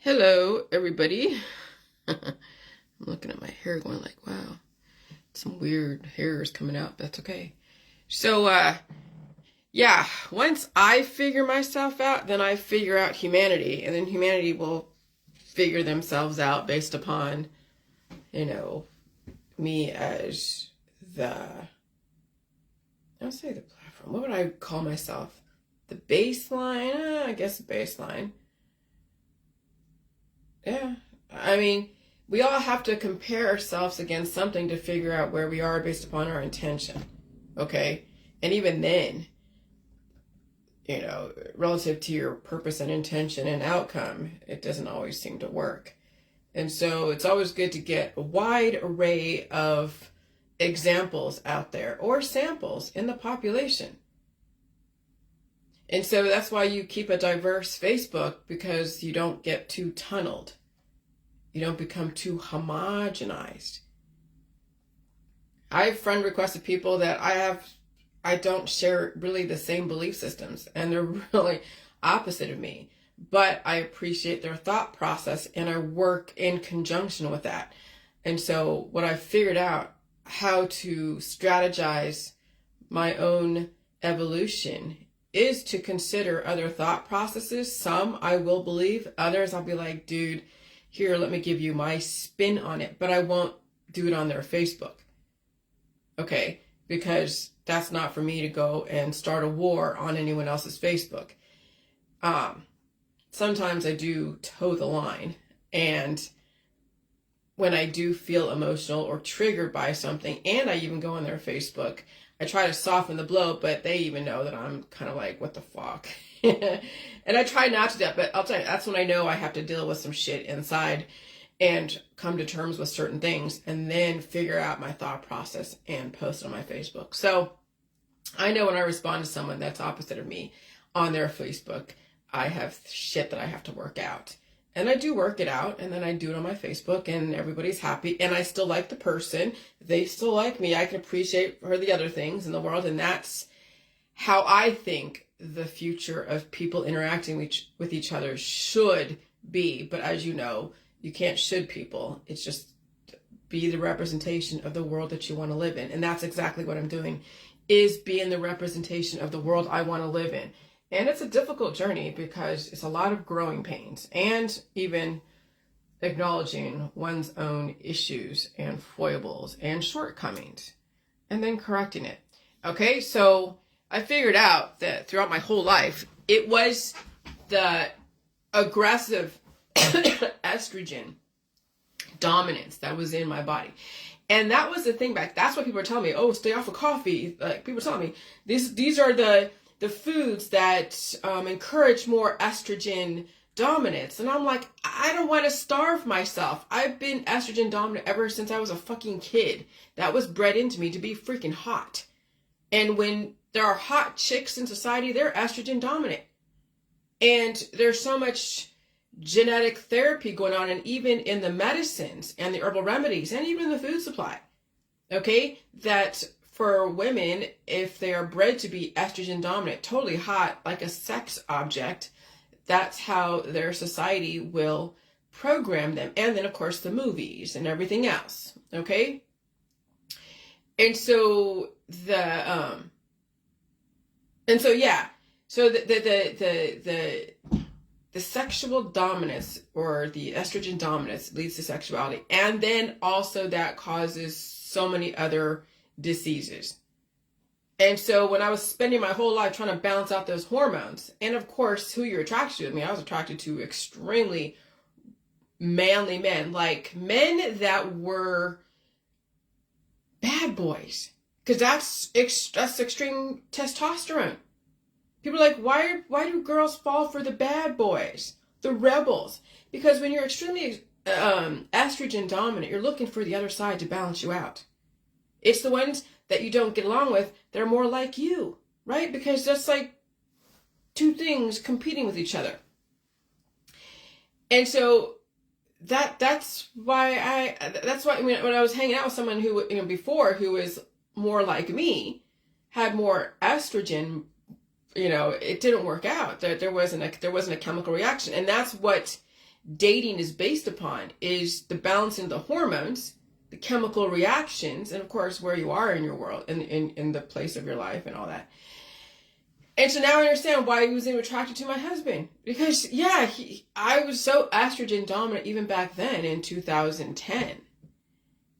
Hello, everybody. I'm looking at my hair going like, wow, some weird hairs coming out. That's okay. So, yeah, once I figure myself out, then I figure out humanity, and then humanity will figure themselves out based upon, you know, me as I'll say the platform. What would I call myself? The baseline? I guess the baseline. Yeah. I mean, we all have to compare ourselves against something to figure out where we are based upon our intention. Okay? And even then, relative to your purpose and intention and outcome, it doesn't always seem to work. And so it's always good to get a wide array of examples out there or samples in the population. And so that's why you keep a diverse Facebook, because you don't get too tunneled. You don't become too homogenized. I have friend requested people that I don't share really the same belief systems, and they're really opposite of me. But I appreciate their thought process, and I work in conjunction with that. And so what I figured out how to strategize my own evolution is to consider other thought processes. Some I will believe, others I'll be like, dude, here, let me give you my spin on it, but I won't do it on their Facebook. Okay? Because that's not for me to go and start a war on anyone else's Facebook. Sometimes I do toe the line, and when I do feel emotional or triggered by something, and I even go on their Facebook, I try to soften the blow, but they even know that I'm kind of like, what the fuck? And I try not to do that, but I'll tell you, that's when I know I have to deal with some shit inside and come to terms with certain things, and then figure out my thought process and post it on my Facebook. So I know when I respond to someone that's opposite of me on their Facebook, I have shit that I have to work out. And I do work it out, and then I do it on my Facebook, and everybody's happy, and I still like the person. They still like me. I can appreciate her the other things in the world, and that's how I think the future of people interacting with each other should be. But as you know, you can't should people. It's just be the representation of the world that you want to live in. And that's exactly what I'm doing, is being the representation of the world I want to live in. And it's a difficult journey because it's a lot of growing pains, and even acknowledging one's own issues and foibles and shortcomings, and then correcting it. Okay, so I figured out that throughout my whole life, it was the aggressive estrogen dominance that was in my body. And that was the thing back. That's what people were telling me. Oh, stay off of coffee. Like, people were telling me these are the foods that encourage more estrogen dominance. And I'm like, I don't want to starve myself. I've been estrogen dominant ever since I was a fucking kid. That was bred into me to be freaking hot. And when there are hot chicks in society, they're estrogen dominant. And there's so much genetic therapy going on, and even in the medicines and the herbal remedies and even the food supply, okay, that for women, if they are bred to be estrogen dominant, totally hot, like a sex object, that's how their society will program them. And then, of course, the movies and everything else, okay? And so so the sexual dominance, or the estrogen dominance, leads to sexuality. And then also that causes so many other diseases. And so when I was spending my whole life trying to balance out those hormones, and of course, who you're attracted to, I mean, I was attracted to extremely manly men, like men that were bad boys, because that's extreme testosterone. People are like, why do girls fall for the bad boys, the rebels? Because when you're extremely estrogen dominant, you're looking for the other side to balance you out. It's the ones that you don't get along with that are more like you, right? Because that's like two things competing with each other. And so that's why when I was hanging out with someone who, before, who was more like me, had more estrogen, it didn't work out. There wasn't a chemical reaction. And that's what dating is based upon, is the balancing of the hormones, the chemical reactions, and of course where you are in your world, in the place of your life and all that. And so now I understand why he was attracted to my husband. Because, yeah, I was so estrogen dominant even back then in 2010.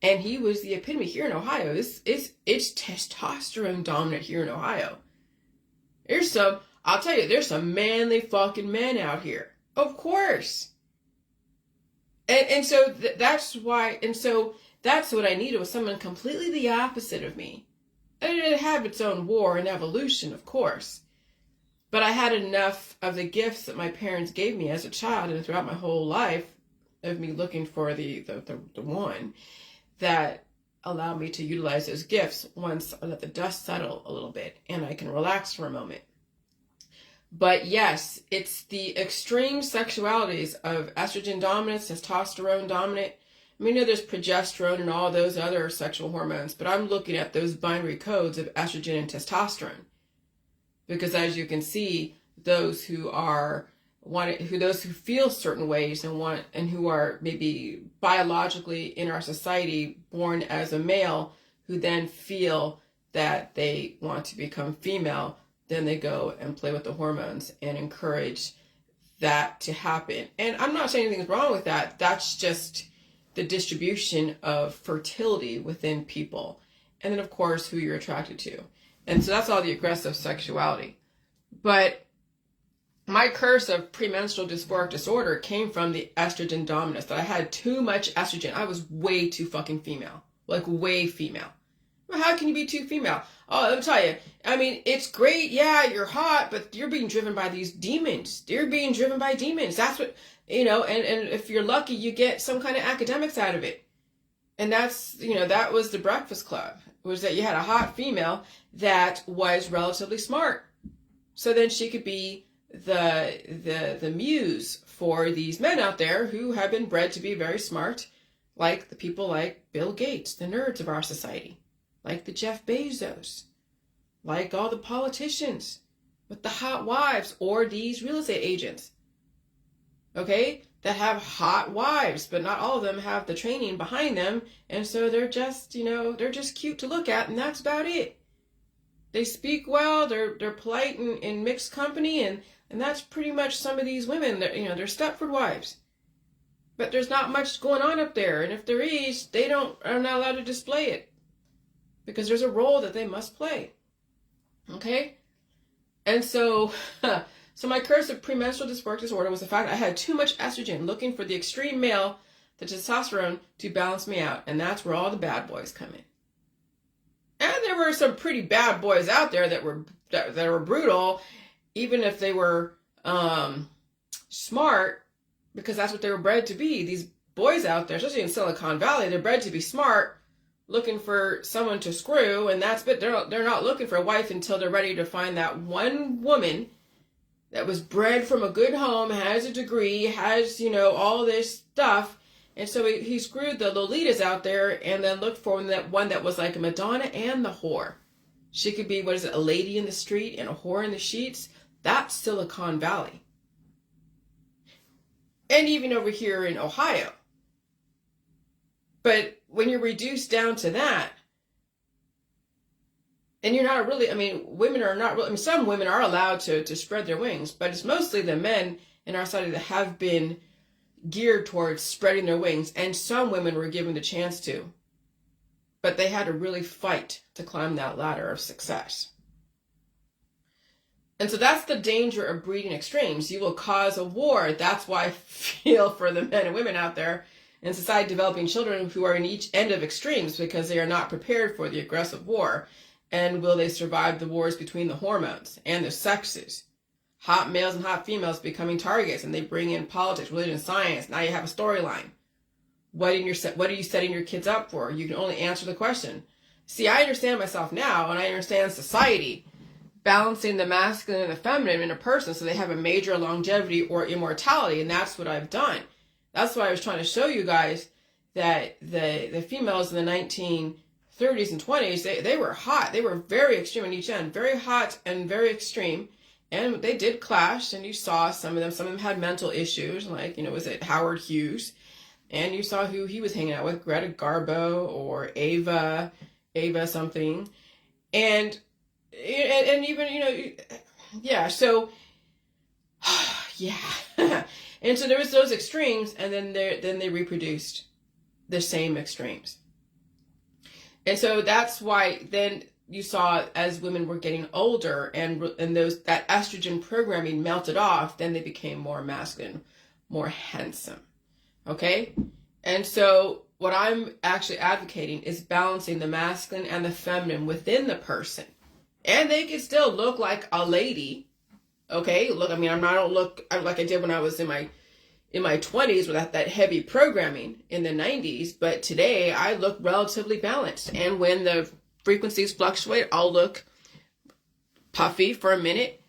And he was the epitome here in Ohio. It's testosterone dominant here in Ohio. I'll tell you, there's some manly fucking men out here. Of course. And so that's why, and so that's what I needed, was someone completely the opposite of me. And it had its own war and evolution, of course. But I had enough of the gifts that my parents gave me as a child and throughout my whole life of me looking for the one that allowed me to utilize those gifts once I let the dust settle a little bit and I can relax for a moment. But yes, it's the extreme sexualities of estrogen dominance, testosterone dominant. I mean, there's progesterone and all those other sexual hormones, but I'm looking at those binary codes of estrogen and testosterone. Because as you can see, those who feel certain ways and who are maybe biologically in our society born as a male, who then feel that they want to become female, then they go and play with the hormones and encourage that to happen. And I'm not saying anything's wrong with that. That's just the distribution of fertility within people. And then, of course, who you're attracted to. And so that's all the aggressive sexuality. But my curse of premenstrual dysphoric disorder came from the estrogen dominance, that I had too much estrogen. I was way too fucking female. Like, way female. Well, how can you be too female? Oh, let me tell you. I mean, it's great. Yeah, you're hot, but you're being driven by these demons. You're being driven by demons. That's what, and if you're lucky, you get some kind of academics out of it. And that's, that was the Breakfast Club, was that you had a hot female that was relatively smart. So then she could be the muse for these men out there who have been bred to be very smart, like the people like Bill Gates, the nerds of our society, like the Jeff Bezos, like all the politicians with the hot wives, or these real estate agents, okay, that have hot wives, but not all of them have the training behind them, and so they're just, they're just cute to look at, and that's about it. They speak well, they're polite in mixed company, and that's pretty much some of these women. They're Stepford wives. But there's not much going on up there, and if there is, they are not allowed to display it. Because there's a role that they must play. Okay? And so, so my curse of premenstrual dysphoric disorder was the fact I had too much estrogen, looking for the extreme male, the testosterone, to balance me out. And that's where all the bad boys come in. And there were some pretty bad boys out there that were brutal, even if they were smart, because that's what they were bred to be. These boys out there, especially in Silicon Valley, they're bred to be smart, looking for someone to screw, and that's it. They're not looking for a wife until they're ready to find that one woman that was bred from a good home, has a degree, has, all this stuff. And so he screwed the Lolitas out there and then looked for one that was like a Madonna and the whore. She could be, a lady in the street and a whore in the sheets. That's Silicon Valley. And even over here in Ohio. But when you're reduced down to that, and you're not really, women are not really, some women are allowed to spread their wings, but it's mostly the men in our society that have been geared towards spreading their wings, and some women were given the chance to, but they had to really fight to climb that ladder of success. And so that's the danger of breeding extremes. You will cause a war. That's why I feel for the men and women out there in society developing children who are in each end of extremes, because they are not prepared for the aggressive war. And will they survive the wars between the hormones and the sexes? Hot males and hot females becoming targets, and they bring in politics, religion, science. Now you have a storyline. What are you setting your kids up for? You can only answer the question. See, I understand myself now, and I understand society balancing the masculine and the feminine in a person so they have a major longevity or immortality, and that's what I've done. That's why I was trying to show you guys that the females in the 1930s and 20s, they were hot. They were very extreme on each end, very hot and very extreme. And they did clash, and you saw some of them had mental issues, like, was it Howard Hughes? And you saw who he was hanging out with, Greta Garbo or Ava something. And even, yeah, so, yeah. And so there was those extremes, and then they reproduced the same extremes. And so that's why then you saw as women were getting older and that estrogen programming melted off, then they became more masculine, more handsome. Okay? And so what I'm actually advocating is balancing the masculine and the feminine within the person. And they can still look like a lady. Okay? Look, I don't look like I did when I was in my 20s without that heavy programming in the 90s, but today I look relatively balanced. And when the frequencies fluctuate, I'll look puffy for a minute,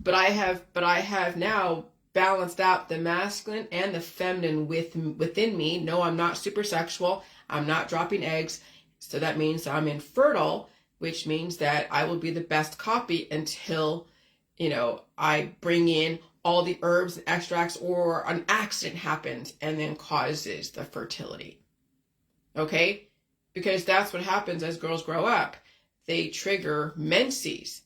but I have now balanced out the masculine and the feminine within me. No, I'm not super sexual. I'm not dropping eggs. So that means I'm infertile, which means that I will be the best copy until, I bring in all the herbs and extracts, or an accident happens and then causes the fertility. Okay? Because that's what happens as girls grow up. They trigger menses.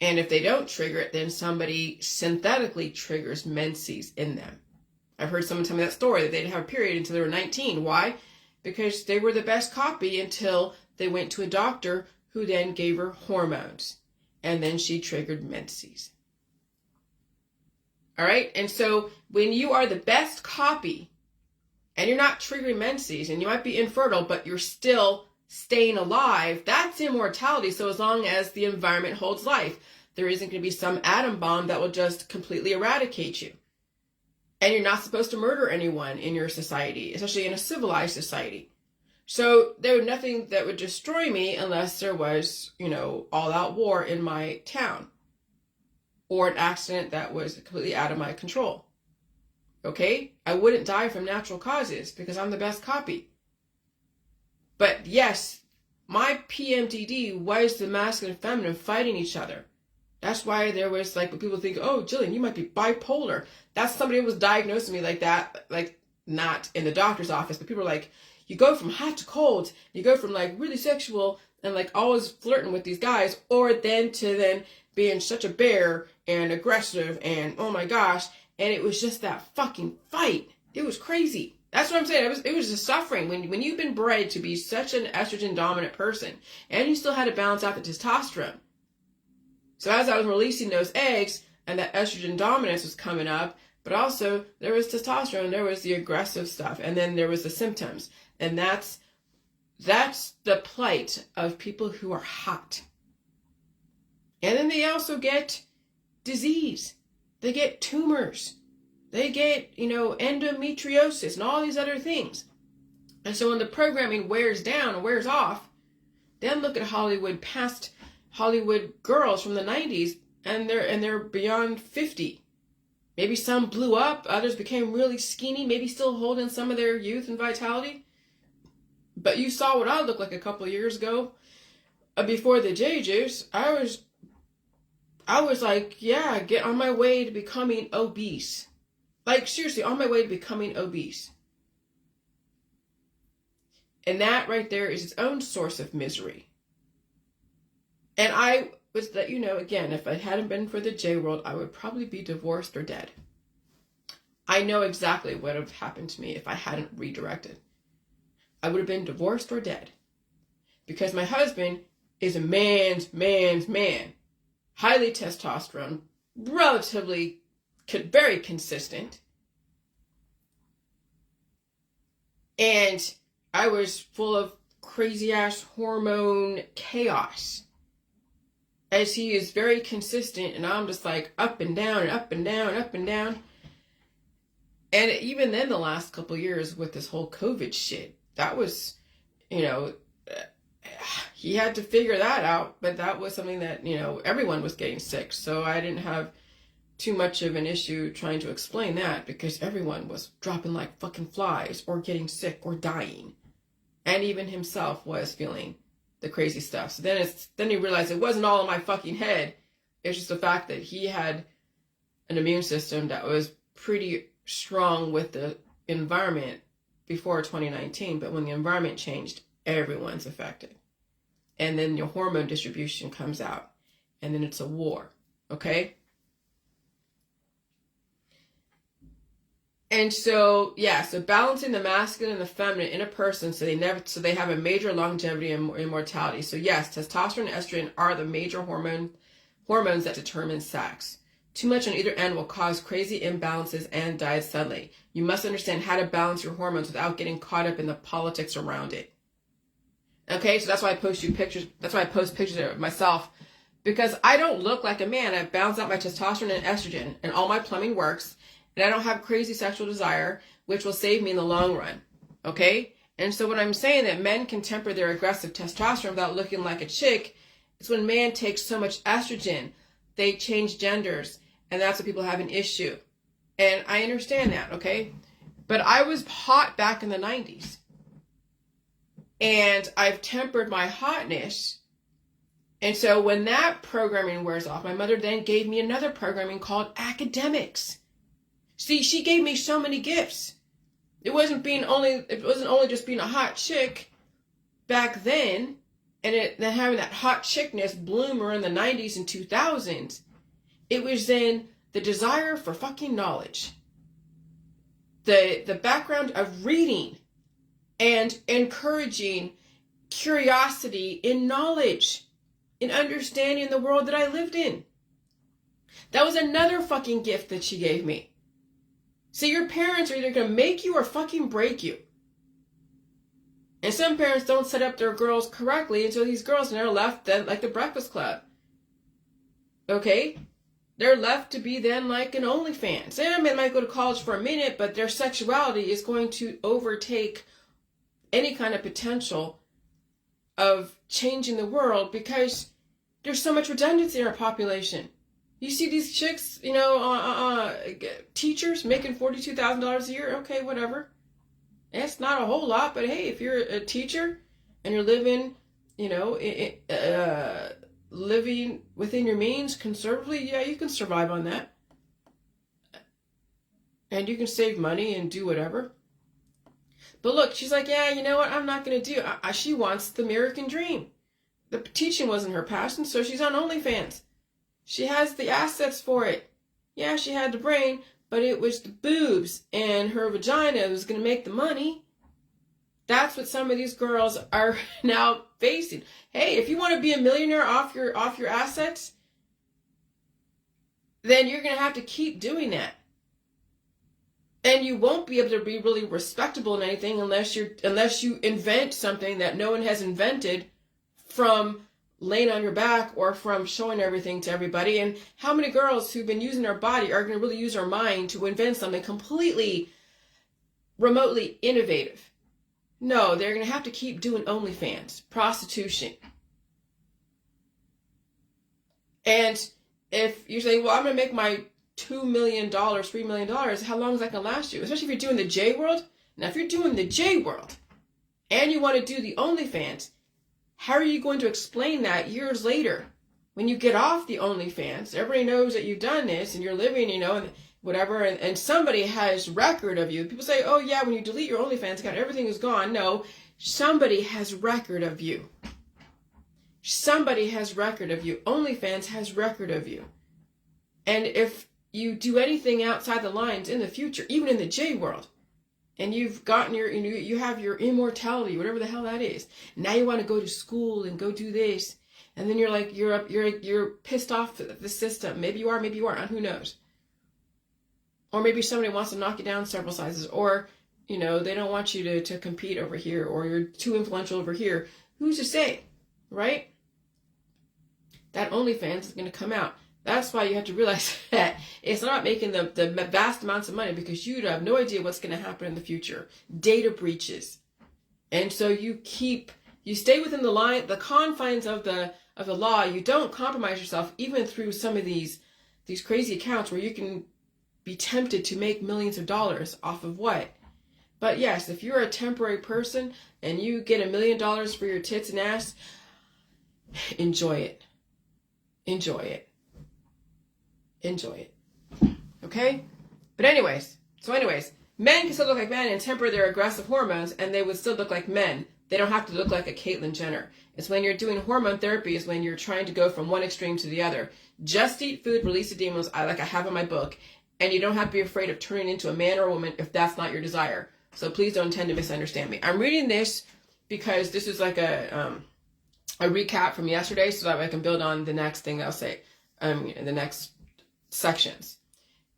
And if they don't trigger it, then somebody synthetically triggers menses in them. I've heard someone tell me that story, that they didn't have a period until they were 19. Why? Because they were the best copy until they went to a doctor who then gave her hormones. And then she triggered menses. All right? And so when you are the best copy and you're not triggering menses and you might be infertile, but you're still staying alive, that's immortality. So as long as the environment holds life, there isn't going to be some atom bomb that will just completely eradicate you. And you're not supposed to murder anyone in your society, especially in a civilized society. So there was nothing that would destroy me unless there was, all-out war in my town, or an accident that was completely out of my control. Okay? I wouldn't die from natural causes because I'm the best copy. But yes, my PMDD was the masculine and feminine fighting each other. That's why there was when people think, oh, Jillian, you might be bipolar. That's somebody who was diagnosing me like that, not in the doctor's office, but people are like, you go from hot to cold, you go from really sexual and always flirting with these guys, or then being such a bear and aggressive and oh my gosh. And it was just that fucking fight. It was crazy. That's what I'm saying. It was just suffering. When you've been bred to be such an estrogen dominant person and you still had to balance out the testosterone. So as I was releasing those eggs and that estrogen dominance was coming up, but also there was testosterone, there was the aggressive stuff, and then there was the symptoms. And that's the plight of people who are hot. And then they also get disease. They get tumors. They get, endometriosis and all these other things. And so when the programming wears down and wears off, then look at past Hollywood girls from the 90s, and they're beyond 50. Maybe some blew up, others became really skinny, maybe still holding some of their youth and vitality. But you saw what I looked like a couple of years ago, before the J juice. I was get on my way to becoming obese. Seriously, on my way to becoming obese. And that right there is its own source of misery. And I was again, if it hadn't been for the J world, I would probably be divorced or dead. I know exactly what would have happened to me if I hadn't redirected. I would have been divorced or dead. Because my husband is a man's man. Highly testosterone, relatively, very consistent. And I was full of crazy ass hormone chaos. As he is very consistent, and I'm just up and down and up and down and up and down. And even then, the last couple of years with this whole COVID shit, that was, he had to figure that out, but that was something that, everyone was getting sick. So I didn't have too much of an issue trying to explain that, because everyone was dropping like fucking flies or getting sick or dying. And even himself was feeling the crazy stuff. So then you realize it wasn't all in my fucking head. It's just the fact that he had an immune system that was pretty strong with the environment before 2019. But when the environment changed, everyone's affected. And then your hormone distribution comes out. And then it's a war. Okay? And so, yeah, so balancing the masculine and the feminine in a person so they have a major longevity and immortality. So yes, testosterone and estrogen are the major hormones that determine sex. Too much on either end will cause crazy imbalances and die suddenly. You must understand how to balance your hormones without getting caught up in the politics around it. Okay, so that's why I post you pictures. That's why I post pictures of myself, because I don't look like a man. I balance out my testosterone and estrogen, and all my plumbing works. And I don't have crazy sexual desire, which will save me in the long run. Okay? And so when I'm saying that men can temper their aggressive testosterone without looking like a chick, it's when man takes so much estrogen, they change genders, and that's when people have an issue. And I understand that, okay? But I was hot back in the 90s. And I've tempered my hotness. And so when that programming wears off, my mother then gave me another programming called academics. See, she gave me so many gifts. It wasn't only just being a hot chick back then, and then having that hot chickness bloom around the 90s and 2000s. It was then the desire for fucking knowledge. The background of reading and encouraging curiosity in knowledge, in understanding the world that I lived in. That was another fucking gift that she gave me. See, your parents are either going to make you or fucking break you. And some parents don't set up their girls correctly, and so these girls are left then like the Breakfast Club. Okay? They're left to be then like an OnlyFans. And they might go to college for a minute, but their sexuality is going to overtake any kind of potential of changing the world because there's so much redundancy in our population. You see these chicks, teachers making $42,000 a year. Okay, whatever. It's not a whole lot, but hey, if you're a teacher and you're living, living within your means conservatively, yeah, you can survive on that. And you can save money and do whatever. But look, she's like, yeah, you know what? I'm not going to do. She wants the American dream. The teaching wasn't her passion, so she's on OnlyFans. She has the assets for it. Yeah, she had the brain, but it was the boobs and her vagina was going to make the money. That's what some of these girls are now facing. Hey, if you want to be a millionaire off your assets, then you're going to have to keep doing that. And you won't be able to be really respectable in anything unless you invent something that no one has invented, from laying on your back or from showing everything to everybody. And how many girls who've been using their body are going to really use their mind to invent something completely remotely innovative? No, they're going to have to keep doing OnlyFans, prostitution. And if you say, well, I'm going to make my $2 million, $3 million, how long is that going to last you? Especially if you're doing the J world. Now, if you're doing the J world and you want to do the OnlyFans, how are you going to explain that years later when you get off the OnlyFans? Everybody knows that you've done this and you're living, and whatever, and somebody has record of you. People say, oh yeah, when you delete your OnlyFans account, everything is gone. No, somebody has record of you. Somebody has record of you. OnlyFans has record of you. And if you do anything outside the lines in the future, even in the J world, and you've gotten you have your immortality, whatever the hell that is. Now you want to go to school and go do this, and then you're pissed off at the system. Maybe you are, maybe you aren't. Who knows? Or maybe somebody wants to knock you down several sizes, or they don't want you to compete over here, or you're too influential over here. Who's to say, right? That OnlyFans is going to come out. That's why you have to realize that it's not making the vast amounts of money, because you have no idea what's going to happen in the future. Data breaches. And so you stay within the confines of the law. You don't compromise yourself, even through some of these crazy accounts where you can be tempted to make millions of dollars off of what? But yes, if you're a temporary person and you get $1 million for your tits and ass, enjoy it. Enjoy it. enjoy it. Okay? But anyways, men can still look like men and temper their aggressive hormones, and they would still look like men. They don't have to look like a Caitlyn Jenner. It's when you're doing hormone therapy is when you're trying to go from one extreme to the other. Just eat food, release the demons, like I have in my book, and you don't have to be afraid of turning into a man or a woman if that's not your desire. So please don't intend to misunderstand me. I'm reading this because this is like a recap from yesterday, so that I can build on the next thing I'll say in the next sections.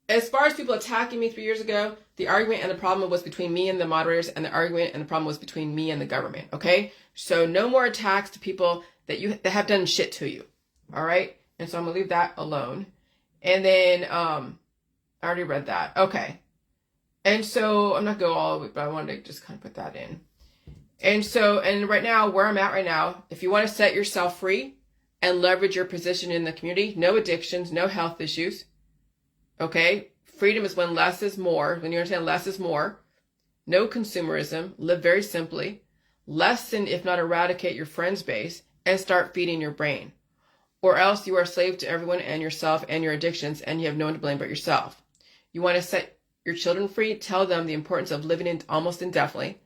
As far as people attacking me 3 years ago, the argument and the problem was between me and the moderators, and the argument and the problem was between me and the government, okay? So no more attacks to people that have done shit to you, all right? And so I'm going to leave that alone. And then, I already read that. Okay. And so I'm not going to go all the way, but I wanted to just kind of put that in. And right now, where I'm at right now, if you want to set yourself free and leverage your position in the community, no addictions, no health issues, okay? Freedom is when less is more. When you understand less is more. No consumerism. Live very simply. Lessen, if not eradicate, your friends base and start feeding your brain. Or else you are a slave to everyone and yourself and your addictions, and you have no one to blame but yourself. You want to set your children free? Tell them the importance of living almost indefinitely,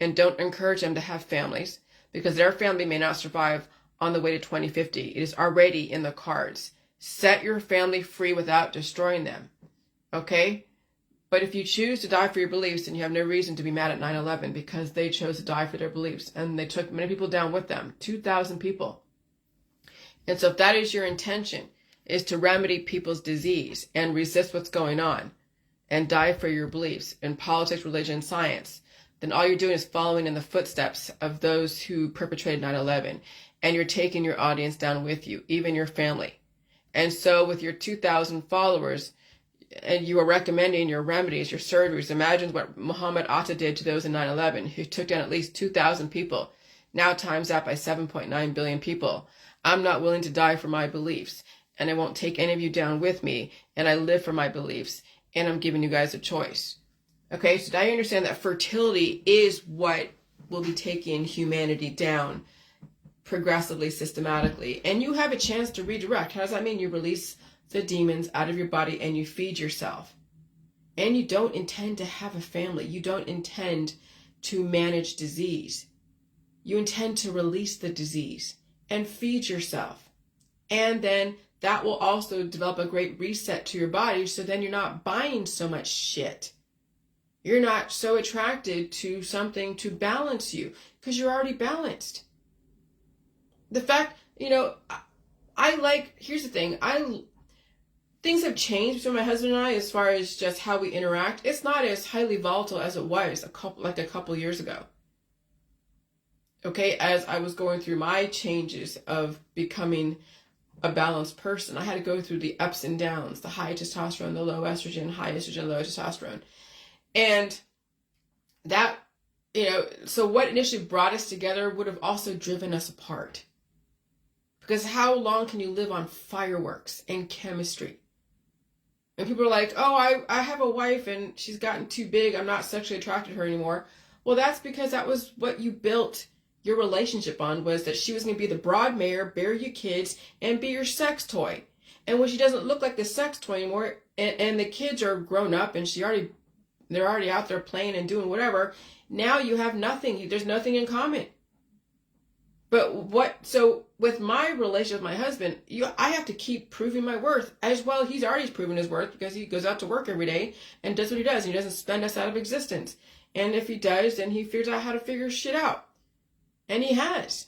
and don't encourage them to have families, because their family may not survive on the way to 2050. It is already in the cards. Set your family free without destroying them. Okay? But if you choose to die for your beliefs, then you have no reason to be mad at 9/11, because they chose to die for their beliefs. And they took many people down with them. 2,000 people. And so if that is your intention, is to remedy people's disease and resist what's going on and die for your beliefs in politics, religion, science, then all you're doing is following in the footsteps of those who perpetrated 9/11. And you're taking your audience down with you, even your family. And so with your 2,000 followers, and you are recommending your remedies, your surgeries. Imagine what Muhammad Atta did to those in 9/11, who took down at least 2,000 people. Now times that by 7.9 billion people. I'm not willing to die for my beliefs, and I won't take any of you down with me, and I live for my beliefs, and I'm giving you guys a choice. Okay, so now you understand that fertility is what will be taking humanity down progressively, systematically, and you have a chance to redirect. How does that mean? You release the demons out of your body and you feed yourself. And you don't intend to have a family. You don't intend to manage disease. You intend to release the disease and feed yourself. And then that will also develop a great reset to your body, so then you're not buying so much shit. You're not so attracted to something to balance you, because you're already balanced. The fact, here's the thing, things have changed between my husband and I as far as just how we interact. It's not as highly volatile as it was a couple years ago. Okay, as I was going through my changes of becoming a balanced person, I had to go through the ups and downs, the high testosterone, the low estrogen, high estrogen, low testosterone. And that, so what initially brought us together would have also driven us apart. Because how long can you live on fireworks and chemistry? And people are like, oh, I have a wife and she's gotten too big. I'm not sexually attracted to her anymore. Well, that's because that was what you built your relationship on, was that she was going to be the broad mare, bear you kids, and be your sex toy. And when she doesn't look like the sex toy anymore, and the kids are grown up and they're already out there playing and doing whatever, now you have nothing. There's nothing in common. But so with my relationship with my husband, I have to keep proving my worth as well. He's already proven his worth because he goes out to work every day and does what he does. And he doesn't spend us out of existence. And if he does, then he figures out how to figure shit out. And he has.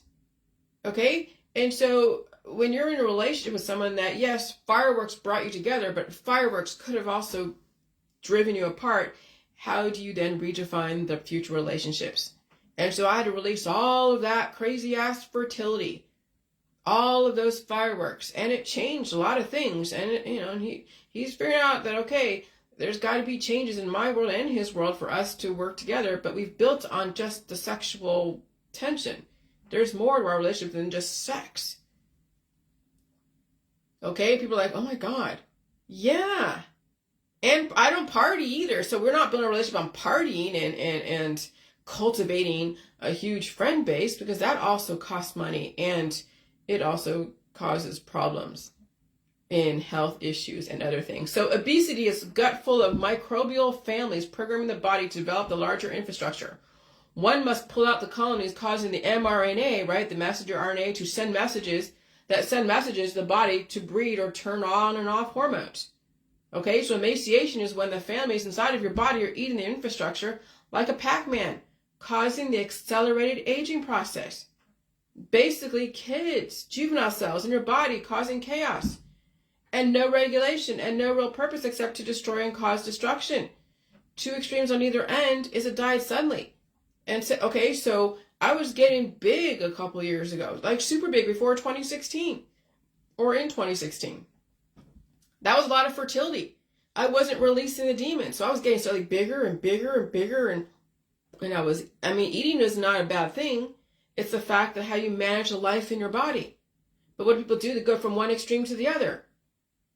Okay? And so when you're in a relationship with someone that, yes, fireworks brought you together, but fireworks could have also driven you apart, how do you then redefine the future relationships? And so I had to release all of that crazy ass fertility, all of those fireworks, and it changed a lot of things. And he's figuring out that, okay, there's got to be changes in my world and his world for us to work together. But we've built on just the sexual tension. There's more to our relationship than just sex. Okay, people are like, oh my God, yeah. And I don't party either, so we're not building a relationship on partying and cultivating a huge friend base, because that also costs money and it also causes problems. in health issues and other things. So obesity is gut full of microbial families programming the body to develop the larger infrastructure. One must pull out the colonies causing the mRNA, right, the messenger RNA, to send messages to the body to breed or turn on and off hormones. Okay, so emaciation is when the families inside of your body are eating the infrastructure like a Pac-Man, causing the accelerated aging process. Basically, kids, juvenile cells in your body causing chaos and no regulation and no real purpose except to destroy and cause destruction. Two extremes on either end is it died suddenly. And so, okay, so I was getting big a couple years ago, like super big before 2016 or in 2016. That was a lot of fertility. I wasn't releasing the demon. So I was getting slightly bigger and bigger and bigger. And eating is not a bad thing. It's the fact that how you manage the life in your body. But what do people do? They go from one extreme to the other.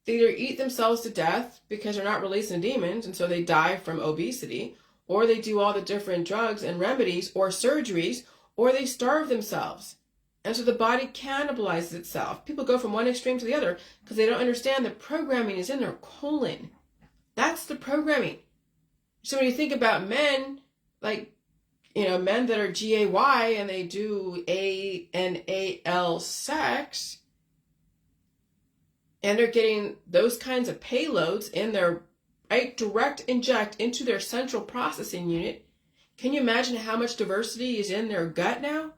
They either eat themselves to death because they're not releasing demons, and so they die from obesity, or they do all the different drugs and remedies or surgeries, or they starve themselves. And so the body cannibalizes itself. People go from one extreme to the other because they don't understand the programming is in their colon. That's the programming. So when you think about men, like, men that are GAY and they do ANAL sex, and they're getting those kinds of payloads in their right direct inject into their central processing unit. Can you imagine how much diversity is in their gut now?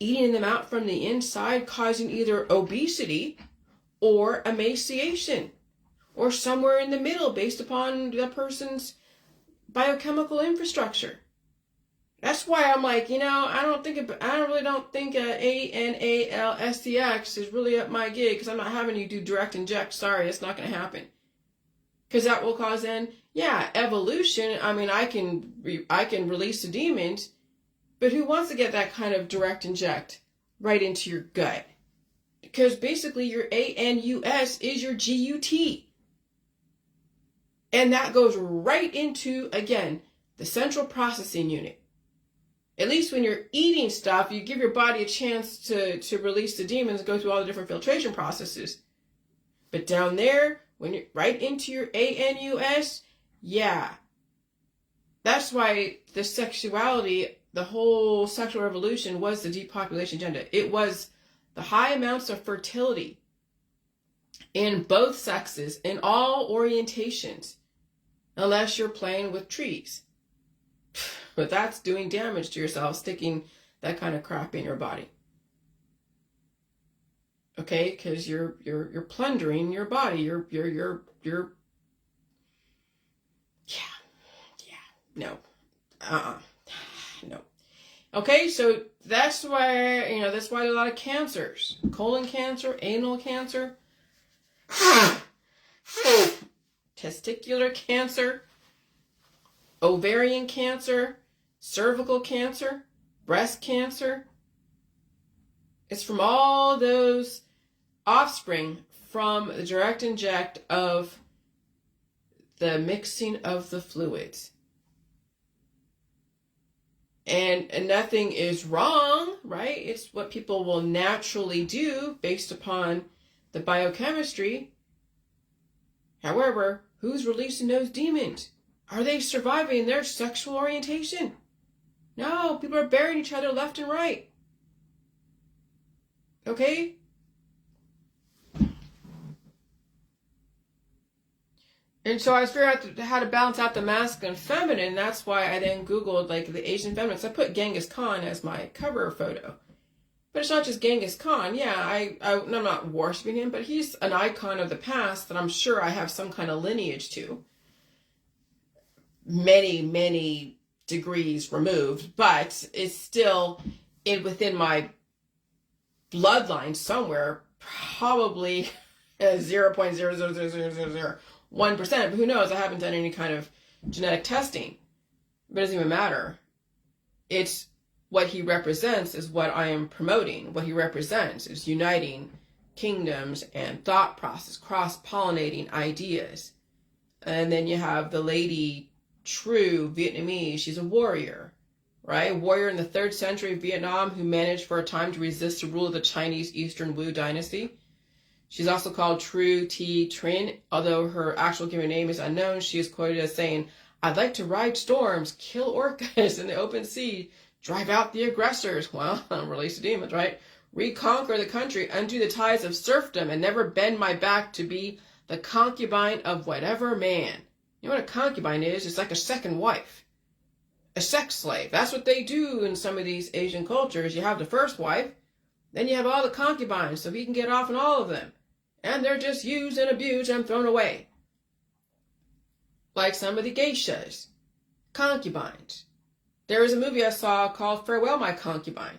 Eating them out from the inside, causing either obesity or emaciation, or somewhere in the middle based upon the person's biochemical infrastructure. That's why I'm like, I really don't think ANALSTX is really up my gig, because I'm not having you do direct inject. Sorry, it's not going to happen. Because that will cause evolution. I can release the demons, but who wants to get that kind of direct inject right into your gut? Because basically your ANUS is your GUT. And that goes right into, again, the central processing unit. At least when you're eating stuff, you give your body a chance to release the demons and go through all the different filtration processes. But down there, when you're right into your ANUS, that's why the sexuality, the whole sexual revolution was the depopulation agenda. It was the high amounts of fertility in both sexes, in all orientations, unless you're playing with trees. But that's doing damage to yourself, sticking that kind of crap in your body. Okay, because you're plundering your body. No. No. Okay, so that's why, that's why a lot of cancers, colon cancer, anal cancer, testicular cancer, ovarian cancer, cervical cancer, breast cancer. It's from all those offspring from the direct inject of the mixing of the fluids. And nothing is wrong, right? It's what people will naturally do based upon the biochemistry. However, who's releasing those demons? Are they surviving their sexual orientation? No, people are burying each other left and right. Okay? And so I figured out how to balance out the masculine and feminine. That's why I then Googled the Asian feminists. I put Genghis Khan as my cover photo. But it's not just Genghis Khan. I'm not worshiping him, but he's an icon of the past that I'm sure I have some kind of lineage to. Many, many degrees removed, but it's still within my bloodline somewhere, probably 0.00001%, but who knows? I haven't done any kind of genetic testing, but it doesn't even matter. It's what he represents is what I am promoting. What he represents is uniting kingdoms and thought process, cross-pollinating ideas. And then you have the lady True Vietnamese. She's a warrior, right? A warrior in the 3rd century of Vietnam who managed for a time to resist the rule of the Chinese Eastern Wu dynasty. She's also called True T Trin, although her actual given name is unknown. She is quoted as saying, "I'd like to ride storms, kill orcas in the open sea, drive out the aggressors," well, release the demons, right? "Reconquer the country, undo the ties of serfdom, and never bend my back to be the concubine of whatever man." You know what a concubine is? It's like a second wife. A sex slave. That's what they do in some of these Asian cultures. You have the first wife, then you have all the concubines, so he can get off on all of them. And they're just used and abused and thrown away. Like some of the geishas, concubines. There was a movie I saw called Farewell, My Concubine.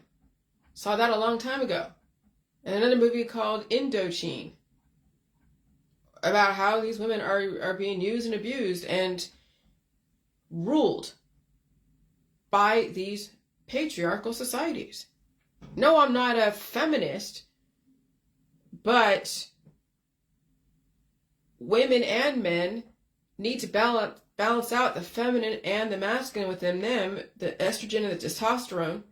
Saw that a long time ago. And another movie called Indochine, about how these women are being used and abused and ruled by these patriarchal societies. No, I'm not a feminist, but women and men need to balance out the feminine and the masculine within them, the estrogen and the testosterone,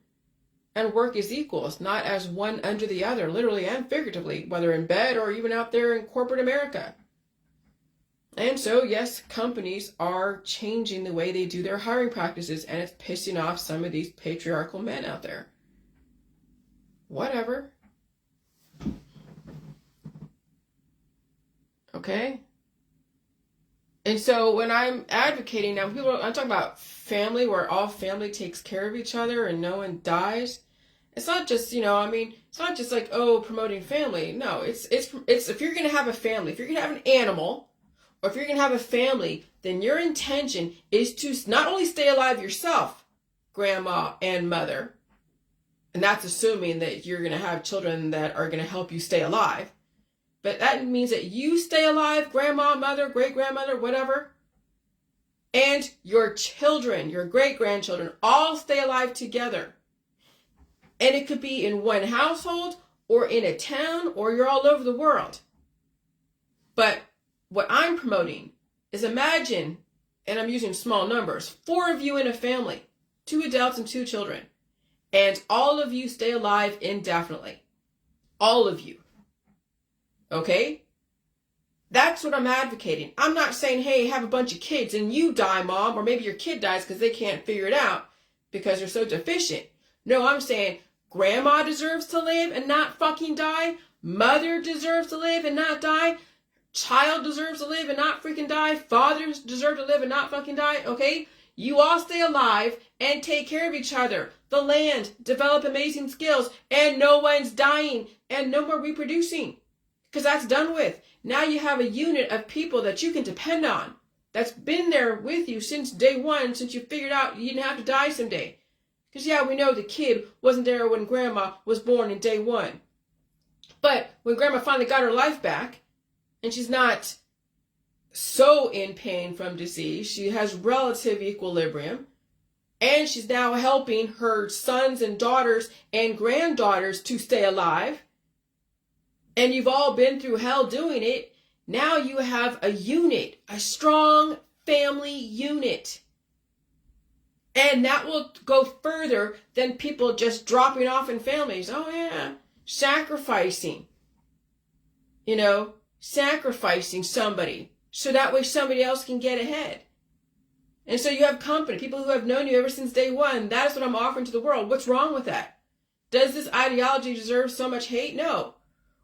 and work as equals, not as one under the other, literally and figuratively, whether in bed or even out there in corporate America. And so, yes, companies are changing the way they do their hiring practices, and it's pissing off some of these patriarchal men out there. Whatever. Okay? And so when I'm advocating now, I'm talking about family, where all family takes care of each other and no one dies. It's not just, it's not just like, oh, promoting family. No, it's if you're going to have a family, if you're going to have an animal, or if you're going to have a family, then your intention is to not only stay alive yourself, grandma and mother, and that's assuming that you're going to have children that are going to help you stay alive. But that means that you stay alive, grandma, mother, great-grandmother, whatever, and your children, your great-grandchildren, all stay alive together. And it could be in one household, or in a town, or you're all over the world. But what I'm promoting is, imagine, and I'm using small numbers, 4 of you in a family, 2 adults and 2 children, and all of you stay alive indefinitely. All of you. Okay? That's what I'm advocating. I'm not saying, hey, have a bunch of kids and you die, mom, or maybe your kid dies because they can't figure it out because they're so deficient. No, I'm saying grandma deserves to live and not fucking die. Mother deserves to live and not die. Child deserves to live and not freaking die. Fathers deserve to live and not fucking die. Okay? You all stay alive and take care of each other. The land, develop amazing skills, and no one's dying and no more reproducing. Because that's done with. Now you have a unit of people that you can depend on. That's been there with you since day one, since you figured out you didn't have to die someday. Because yeah, we know the kid wasn't there when grandma was born in day one. But when grandma finally got her life back, and she's not so in pain from disease, she has relative equilibrium, and she's now helping her sons and daughters and granddaughters to stay alive, and you've all been through hell doing it. Now you have a unit, a strong family unit. And that will go further than people just dropping off in families. Oh yeah, sacrificing. Sacrificing somebody so that way somebody else can get ahead. And so you have company, people who have known you ever since day one. That is what I'm offering to the world. What's wrong with that? Does this ideology deserve so much hate? No.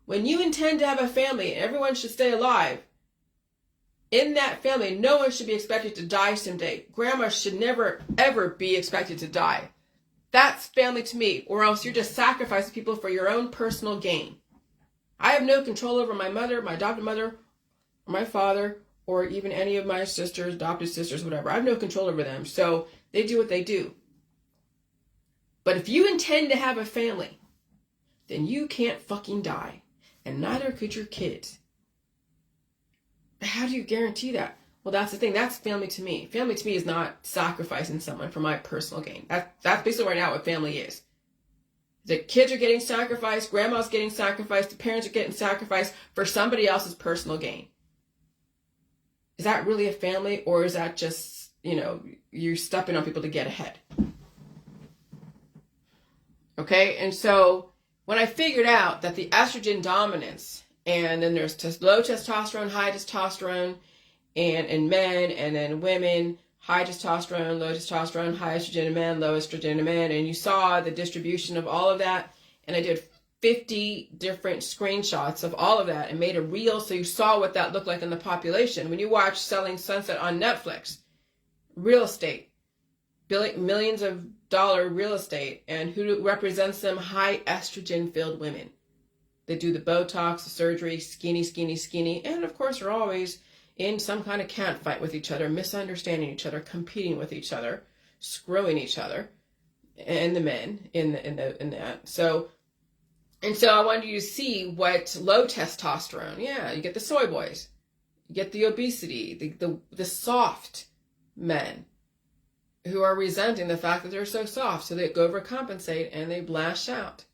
When you intend to have a family and everyone should stay alive, in that family, no one should be expected to die someday. Grandma should never, ever be expected to die. That's family to me, or else you're just sacrificing people for your own personal gain. I have no control over my mother, my adopted mother, or my father, or even any of my sisters, adopted sisters, whatever. I have no control over them, so they do what they do. But if you intend to have a family, then you can't fucking die. And neither could your kids. How do you guarantee that? Well, that's the thing. That's family to me. Family to me is not sacrificing someone for my personal gain. That's basically right now what family is. The kids are getting sacrificed, grandma's getting sacrificed, the parents are getting sacrificed for somebody else's personal gain. Is that really a family, or is that just, you're stepping on people to get ahead? Okay, and so when I figured out that the estrogen dominance And then there's low testosterone, high testosterone, and in men, and then women, high testosterone, low testosterone, high estrogen in men, low estrogen in men. And you saw the distribution of all of that. And I did 50 different screenshots of all of that and made a reel so you saw what that looked like in the population. When you watch Selling Sunset on Netflix, real estate, millions of dollar real estate, and who represents them? High estrogen filled women. They do the Botox, the surgery, skinny, and of course are always in some kind of cat fight with each other, misunderstanding each other, competing with each other, screwing each other, and the men in that. So I wanted you to see what low testosterone. Yeah, you get the soy boys, you get the obesity, the soft men who are resenting the fact that they're so soft, so they go overcompensate and they lash out.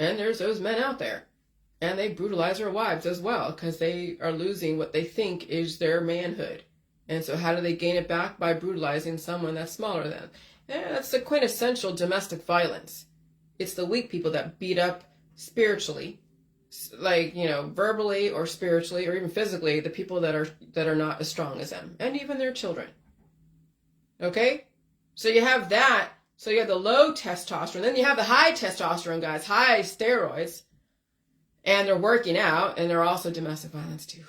And there's those men out there, and they brutalize their wives as well because they are losing what they think is their manhood. And so how do they gain it back? By brutalizing someone that's smaller than them. Yeah, that's the quintessential domestic violence. It's the weak people that beat up spiritually, like, verbally or spiritually or even physically, the people that are not as strong as them, and even their children. Okay? So you have that. So you have the low testosterone. Then you have the high testosterone guys, high steroids, and they're working out, and they're also domestic violence too.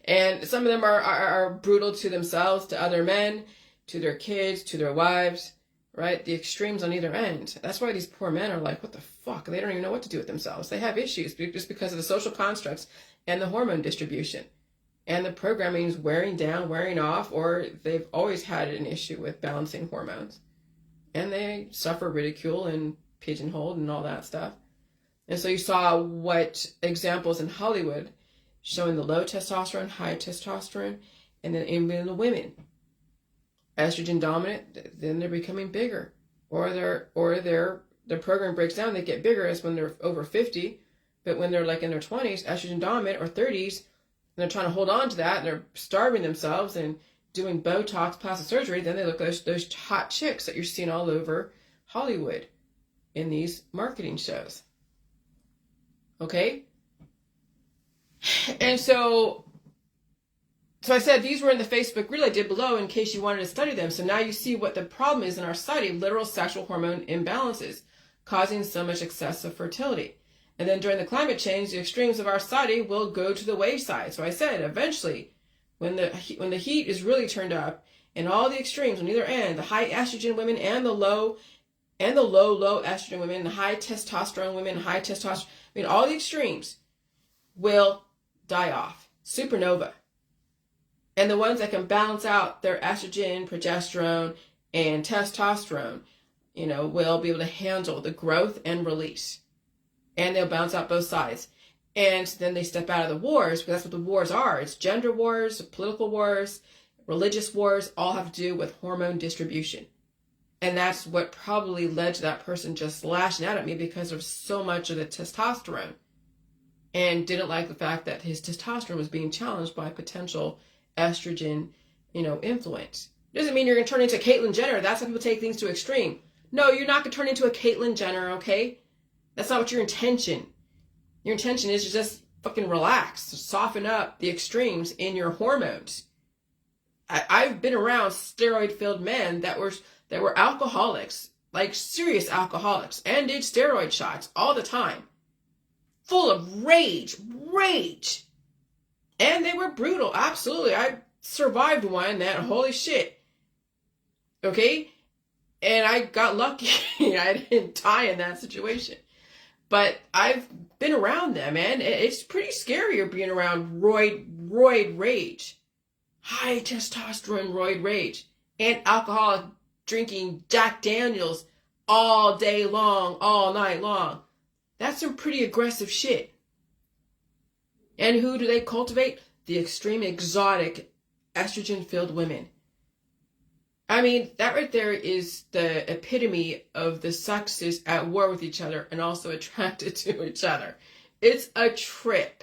And some of them are brutal to themselves, to other men, to their kids, to their wives, right? The extremes on either end. That's why these poor men are like, what the fuck? They don't even know what to do with themselves. They have issues just because of the social constructs and the hormone distribution. And the programming is wearing down, wearing off, or they've always had an issue with balancing hormones. And they suffer ridicule and pigeonholed and all that stuff. And so you saw what examples in Hollywood showing the low testosterone, high testosterone, and then in the women. Estrogen dominant, then they're becoming bigger. Or their program breaks down, they get bigger as when they're over 50. But when they're like in their 20s, estrogen dominant, or 30s, and they're trying to hold on to that, and they're starving themselves and doing Botox, plastic surgery, then they look like those hot chicks that you're seeing all over Hollywood in these marketing shows. Okay? And so I said these were in the Facebook reel I did below in case you wanted to study them. So now you see what the problem is in our society, literal sexual hormone imbalances, causing so much excessive fertility. And then during the climate change, the extremes of our society will go to the wayside. So I said, eventually, when the heat is really turned up, and all the extremes on either end, the high estrogen women and the low estrogen women, the high testosterone women, all the extremes will die off. Supernova. And the ones that can balance out their estrogen, progesterone, and testosterone, will be able to handle the growth and release. And they'll balance out both sides. And then they step out of the wars, because that's what the wars are. It's gender wars, political wars, religious wars, all have to do with hormone distribution. And that's what probably led to that person just lashing out at me because of so much of the testosterone. And didn't like the fact that his testosterone was being challenged by potential estrogen, influence. Doesn't mean you're going to turn into Caitlyn Jenner. That's how people take things to extreme. No, you're not going to turn into a Caitlyn Jenner, okay? That's not what your intention. Your intention is to just fucking relax, soften up the extremes in your hormones. I've been around steroid-filled men that were alcoholics, like serious alcoholics, and did steroid shots all the time. Full of rage. And they were brutal, absolutely. I survived one that, holy shit. Okay? And I got lucky. I didn't die in that situation. But I've been around them, man. It's pretty scary being around roid rage. High testosterone roid rage. And alcoholic drinking Jack Daniels all day long, all night long. That's some pretty aggressive shit. And who do they cultivate? The extreme exotic estrogen-filled women. I mean, that right there is the epitome of the sexes at war with each other and also attracted to each other. It's a trip.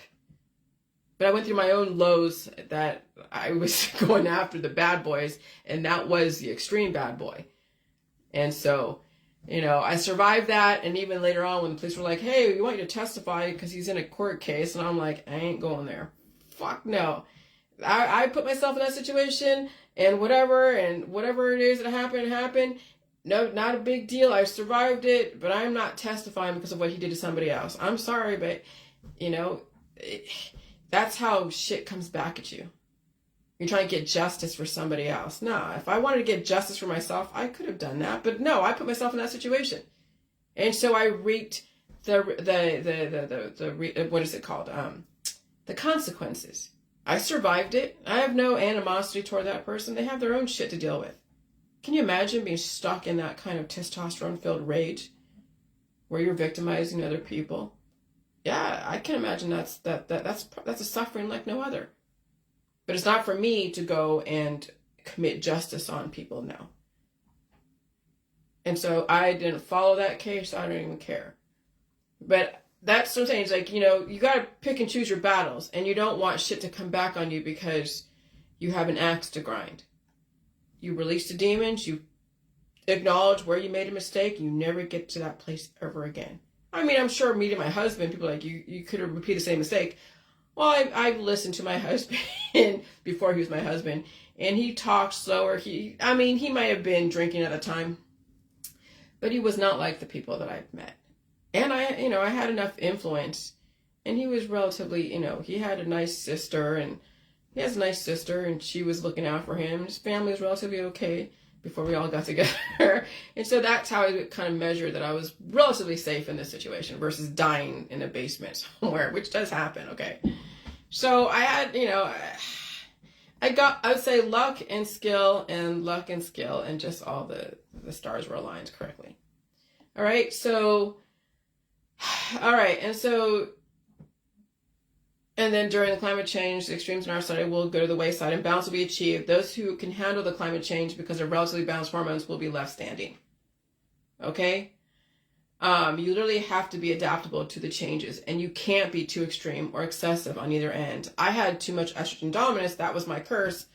But I went through my own lows that I was going after the bad boys, and that was the extreme bad boy. And so You know, I survived that, and even later on when the police were like, hey, we want you to testify because he's in a court case, and I'm like, I ain't going there. Fuck no. I put myself in that situation, and whatever it is that happened. No, not a big deal. I survived it, but I'm not testifying because of what he did to somebody else. I'm sorry, but, you know, that's how shit comes back at you. You're trying to get justice for somebody else. Nah, if I wanted to get justice for myself, I could have done that. But no, I put myself in that situation. And so I reaped the what is it called? The consequences. I survived it. I have no animosity toward that person. They have their own shit to deal with. Can you imagine being stuck in that kind of testosterone-filled rage where you're victimizing other people? Yeah, I can imagine that's a suffering like no other. But it's not for me to go and commit justice on people now. And so I didn't follow that case. I don't even care. But that's what I'm saying. It's like, you know, you got to pick and choose your battles. And you don't want shit to come back on you because you have an axe to grind. You release the demons. You acknowledge where you made a mistake. You never get to that place ever again. I mean, I'm sure meeting my husband, people are like, you could have repeated the same mistake. Well, I listened to my husband before he was my husband, and he talked slower. He might have been drinking at the time, but he was not like the people that I've met. And I had enough influence, and he was relatively, he had a nice sister, and he has a nice sister, and she was looking out for him. His family was relatively okay before we all got together. And so that's how I kind of measured that I was relatively safe in this situation versus dying in a basement somewhere, which does happen, okay? So I had, I would say luck and skill, and just all the stars were aligned correctly. All right, and then during the climate change, the extremes in our society will go to the wayside and balance will be achieved. Those who can handle the climate change because of relatively balanced hormones will be left standing. Okay? You literally have to be adaptable to the changes, and you can't be too extreme or excessive on either end. I had too much estrogen dominance. That was my curse.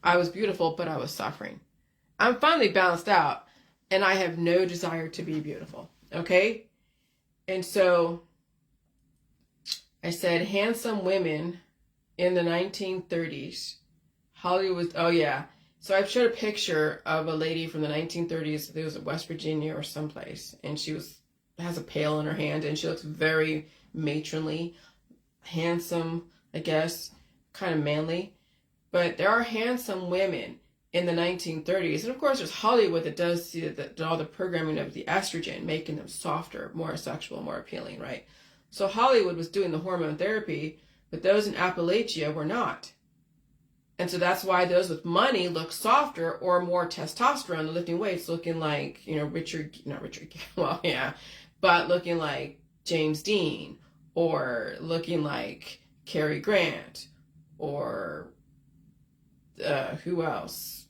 I was beautiful, but I was suffering. I'm finally balanced out, and I have no desire to be beautiful. Okay? And so I said, handsome women in the 1930s, Hollywood. Oh, yeah. So I've showed a picture of a lady from the 1930s. It was in West Virginia or someplace. And she has a pail in her hand, and she looks very matronly, handsome, I guess, kind of manly. But there are handsome women in the 1930s. And of course, there's Hollywood that does see that all the programming of the estrogen, making them softer, more sexual, more appealing, right? So Hollywood was doing the hormone therapy, but those in Appalachia were not. And so that's why those with money look softer or more testosterone, lifting weights, looking like, but looking like James Dean, or looking like Cary Grant, or who else?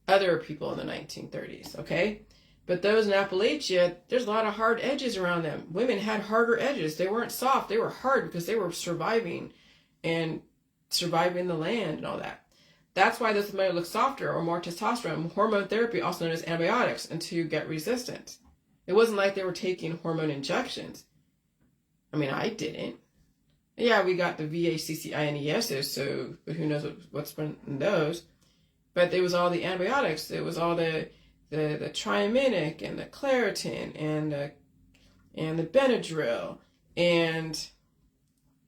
Other people in the 1930s, okay? But those in Appalachia, there's a lot of hard edges around them. Women had harder edges. They weren't soft. They were hard because they were surviving the land and all that. That's why those men look softer or more testosterone. Hormone therapy, also known as antibiotics, and to get resistance. It wasn't like they were taking hormone injections. I mean, I didn't. Yeah, we got the VACCINESs, so who knows what's been in those. But it was all the antibiotics. It was all the triaminic and the Claritin and the Benadryl and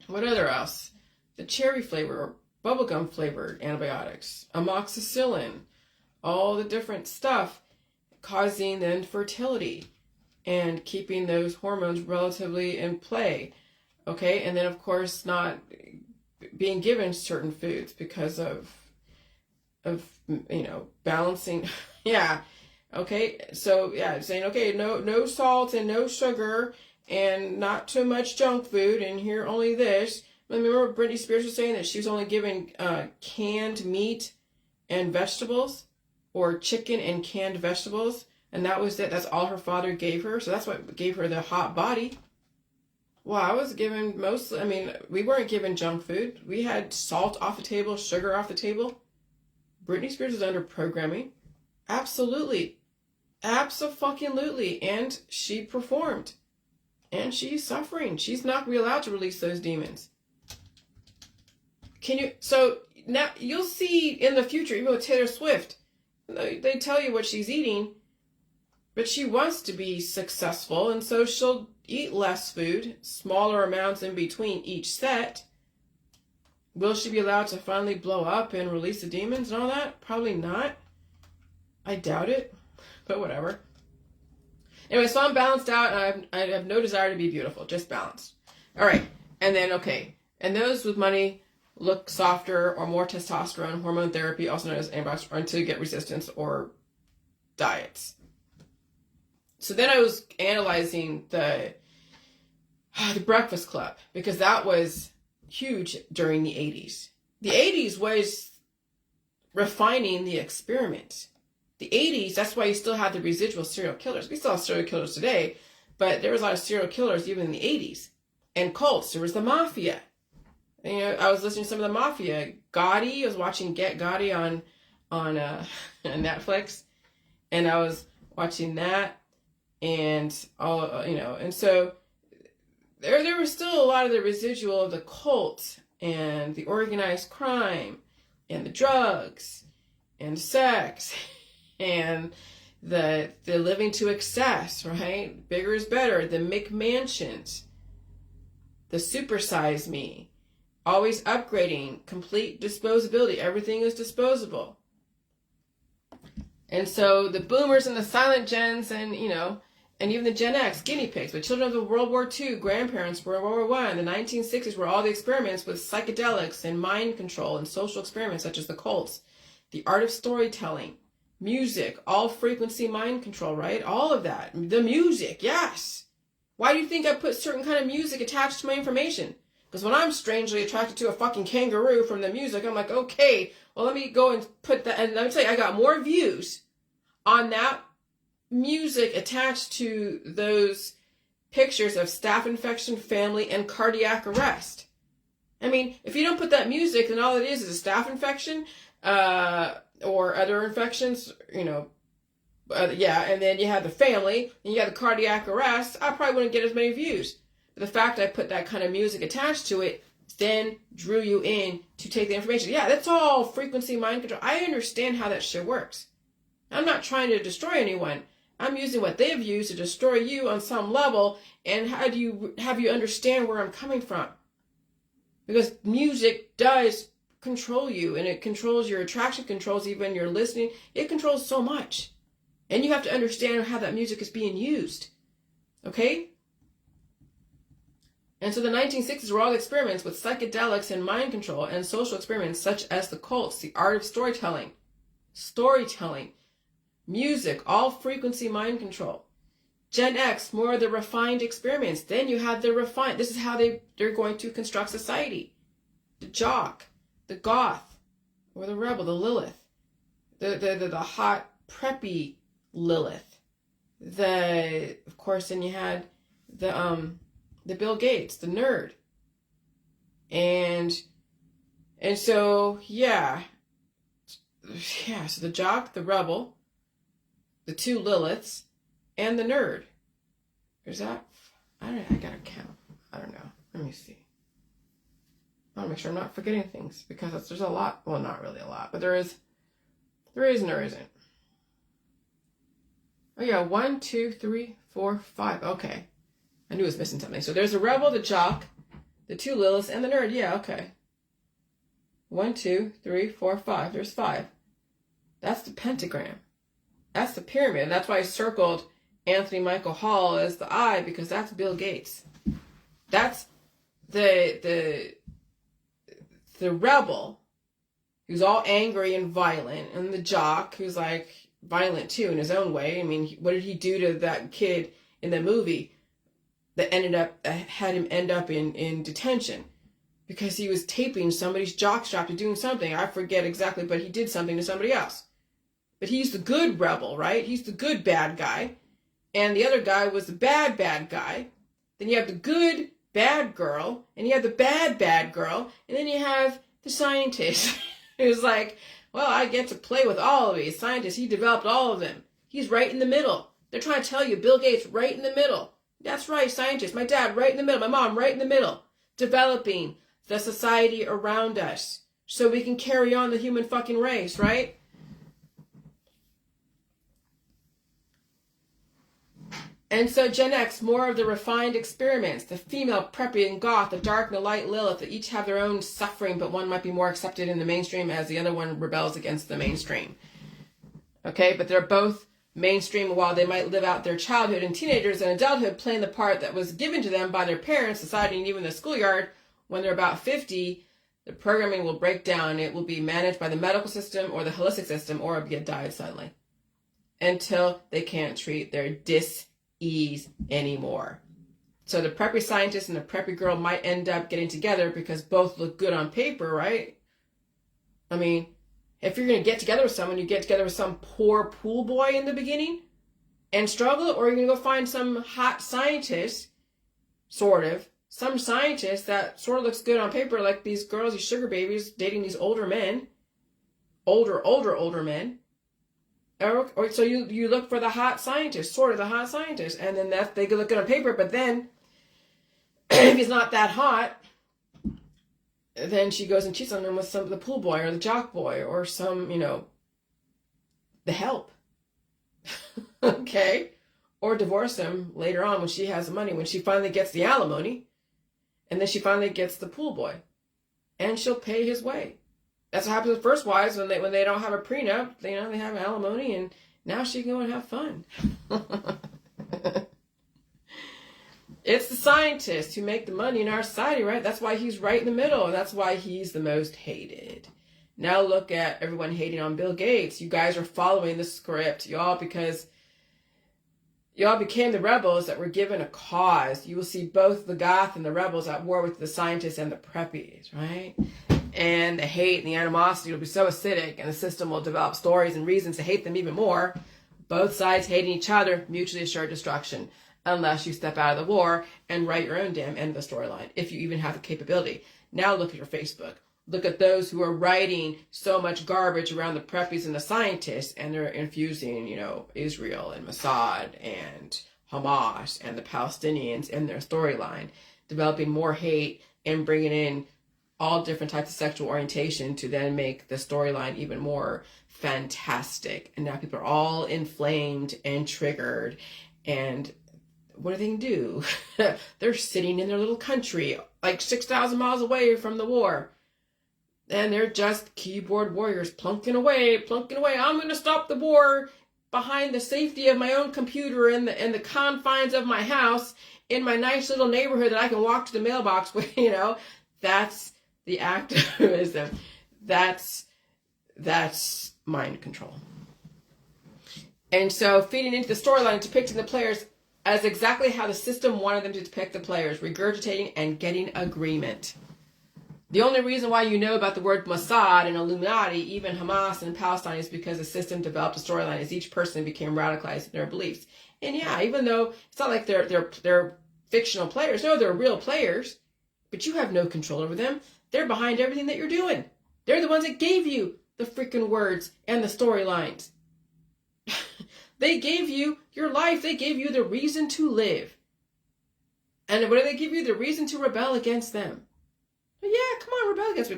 what other else? The cherry flavor or bubblegum flavored antibiotics, amoxicillin, all the different stuff causing the infertility and keeping those hormones relatively in play. Okay, and then of course not being given certain foods because of balancing. Yeah. Okay, so yeah, saying, okay, no salt and no sugar and not too much junk food, and here only this. Remember Britney Spears was saying that she was only given canned meat and vegetables, or chicken and canned vegetables, and that was it. That's all her father gave her, so that's what gave her the hot body. Well, I was given we weren't given junk food. We had salt off the table, sugar off the table. Britney Spears was under programming. Absolutely. Absolutely. And she performed. And she's suffering. She's not going to be allowed to release those demons. So now you'll see in the future, even with Taylor Swift, they tell you what she's eating, but she wants to be successful, and so she'll eat less food, smaller amounts in between each set. Will she be allowed to finally blow up and release the demons and all that? Probably not. I doubt it, but whatever. Anyway, so I'm balanced out, and I have no desire to be beautiful, just balanced. All right, and then, okay, and those with money look softer or more testosterone, hormone therapy, also known as antibiotics, or to get resistance, or diets. So then I was analyzing the Breakfast Club, because that was huge during the 80s. The 80s was refining the experiment. The 80s, that's why you still have the residual serial killers. We still have serial killers today, but there was a lot of serial killers even in the 80s. And cults, there was the mafia. And, I was listening to some of the mafia. Gotti, I was watching Get Gotti on Netflix, and I was watching that, and all, and so there was still a lot of the residual of the cult and the organized crime and the drugs and sex and the living to excess, right? Bigger is better. The McMansions, the supersize me, always upgrading, complete disposability. Everything is disposable. And so the boomers and the silent gens and, and even the Gen X, guinea pigs, but children of the World War II, grandparents were World War I, the 1960s were all the experiments with psychedelics and mind control and social experiments such as the cults, the art of storytelling, music, all frequency mind control, right? All of that. The music, yes. Why do you think I put certain kind of music attached to my information? Because when I'm strangely attracted to a fucking kangaroo from the music, I'm like, okay, well, let me go and put that, and let me tell you, I got more views on that music attached to those pictures of staph infection, family, and cardiac arrest. I mean, if you don't put that music, then all it is a staph infection, or other infections, and then you have the family, and you have the cardiac arrest, I probably wouldn't get as many views. But the fact I put that kind of music attached to it then drew you in to take the information. Yeah, that's all frequency mind control. I understand how that shit works. I'm not trying to destroy anyone. I'm using what they've used to destroy you on some level, and how do you have you understand where I'm coming from? Because music does control you, and it controls your attraction, controls even your listening. It controls so much. And you have to understand how that music is being used. Okay? And so the 1960s were all experiments with psychedelics and mind control and social experiments such as the cults, the art of storytelling, music, all frequency mind control. Gen X, more of the refined experiments. Then you have the refined. This is how they're going to construct society. The jock, the goth, or the rebel, the Lilith, the hot preppy Lilith. Of course, then you had the Bill Gates, the nerd. And so, so the jock, the rebel, the two Liliths, and the nerd. There's that. I gotta count. I don't know. Let me see. I want to make sure I'm not forgetting things, because there's a lot. Well, not really a lot, but there is and there isn't. Oh yeah, 1, 2, 3, 4, 5. Okay. I knew I was missing something. So there's the rebel, the jock, the two Liliths, and the nerd. Yeah, okay. 1, 2, 3, 4, 5. There's 5. That's the pentagram. That's the pyramid. That's why I circled Anthony Michael Hall as the eye, because that's Bill Gates. That's the rebel, who's all angry and violent, and the jock, who's like violent too in his own way. I mean, what did he do to that kid in the movie that had him end up in detention? Because he was taping somebody's jockstrap to doing something. I forget exactly, but he did something to somebody else. But he's the good rebel, right? He's the good bad guy. And the other guy was the bad guy. Then you have the good bad girl, and you have the bad girl, and then you have the scientist who's like, well, I get to play with all of these scientists. He developed all of them. He's right in the middle. They're trying to tell you, Bill Gates, right in the middle. That's right, scientists. My dad, right in the middle. My mom, right in the middle. Developing the society around us so we can carry on the human fucking race, right? And so Gen X, more of the refined experiments, the female, preppy, and goth, the dark and the light Lilith, that each have their own suffering, but one might be more accepted in the mainstream as the other one rebels against the mainstream. Okay, but they're both mainstream while they might live out their childhood and teenagers and adulthood playing the part that was given to them by their parents, society, and even the schoolyard. When they're about 50, the programming will break down. It will be managed by the medical system or the holistic system, or it'll get died suddenly until they can't treat their dis-ease anymore. So the preppy scientist and the preppy girl might end up getting together because both look good on paper, right? I mean, if you're going to get together with someone, you get together with some poor pool boy in the beginning and struggle, or you're going to go find some hot scientist, some scientist that sort of looks good on paper, like these girls, these sugar babies dating these older men, older men. Or so you look for the hot scientist, sort of the hot scientist, and then that they look good on paper, but then if he's not that hot, then she goes and cheats on him with the pool boy or the jock boy or some, the help. Okay? Or divorce him later on when she has the money, when she finally gets the alimony, and then she finally gets the pool boy. And she'll pay his way. That's what happens with first wives when they don't have a prenup. They have alimony, and now she can go and have fun. It's the scientists who make the money in our society, right? That's why he's right in the middle, and that's why he's the most hated. Now look at everyone hating on Bill Gates. You guys are following the script, y'all, because y'all became the rebels that were given a cause. You will see both the goth and the rebels at war with the scientists and the preppies, right? And the hate and the animosity will be so acidic, and the system will develop stories and reasons to hate them even more. Both sides hating each other, mutually assured destruction. Unless you step out of the war and write your own damn end of the storyline, if you even have the capability. Now look at your Facebook. Look at those who are writing so much garbage around the preppies and the scientists, and they're infusing, Israel and Mossad and Hamas and the Palestinians in their storyline, developing more hate and bringing in all different types of sexual orientation to then make the storyline even more fantastic. And now people are all inflamed and triggered, and what are they going to do? They're sitting in their little country, like 6,000 miles away from the war. And they're just keyboard warriors, plunking away. I'm going to stop the war behind the safety of my own computer in the confines of my house, in my nice little neighborhood that I can walk to the mailbox with, That's the activism. That's mind control. And so feeding into the storyline, depicting the players as exactly how the system wanted them to depict the players, regurgitating and getting agreement. The only reason why you know about the word Mossad and Illuminati, even Hamas and Palestine, is because the system developed a storyline as each person became radicalized in their beliefs. And yeah, even though it's not like they're fictional players, no, they're real players, but you have no control over them. They're behind everything that you're doing. They're the ones that gave you the freaking words and the storylines. They gave you your life. They gave you the reason to live. And what do they give you? The reason to rebel against them. Yeah, come on, rebel against me.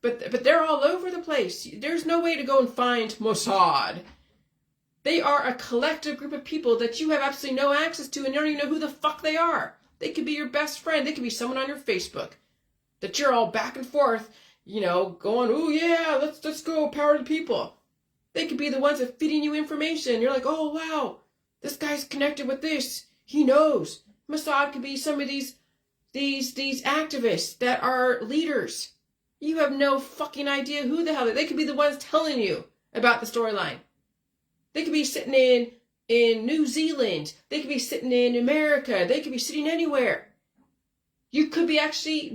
But they're all over the place. There's no way to go and find Mossad. They are a collective group of people that you have absolutely no access to, and you don't even know who the fuck they are. They could be your best friend. They could be someone on your Facebook that you're all back and forth, going, oh yeah, let's go, power to the people. They could be the ones that feeding you information. You're like, oh wow, this guy's connected with this. He knows. Mossad could be some of these activists that are leaders. You have no fucking idea who the hell they could be the ones telling you about the storyline. They could be sitting in New Zealand. They could be sitting in America. They could be sitting anywhere. You could be actually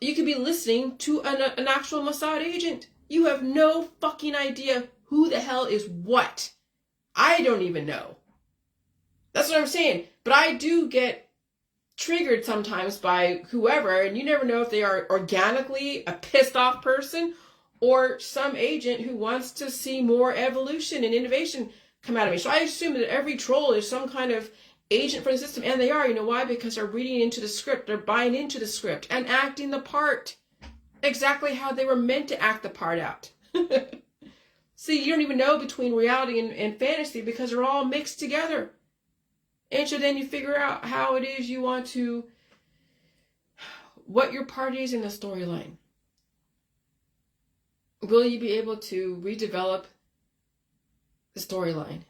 you could be listening to an actual Mossad agent. You have no fucking idea who the hell is what. I don't even know. That's what I'm saying. But I do get triggered sometimes by whoever, and you never know if they are organically a pissed off person or some agent who wants to see more evolution and innovation come out of me. So I assume that every troll is some kind of agent for the system, and they are. You know why? Because they're reading into the script, they're buying into the script and acting the part exactly how they were meant to act the part out. See, you don't even know between reality and fantasy because they're all mixed together. And so then you figure out how it is you want to, what your part is in the storyline. Will you be able to redevelop the storyline?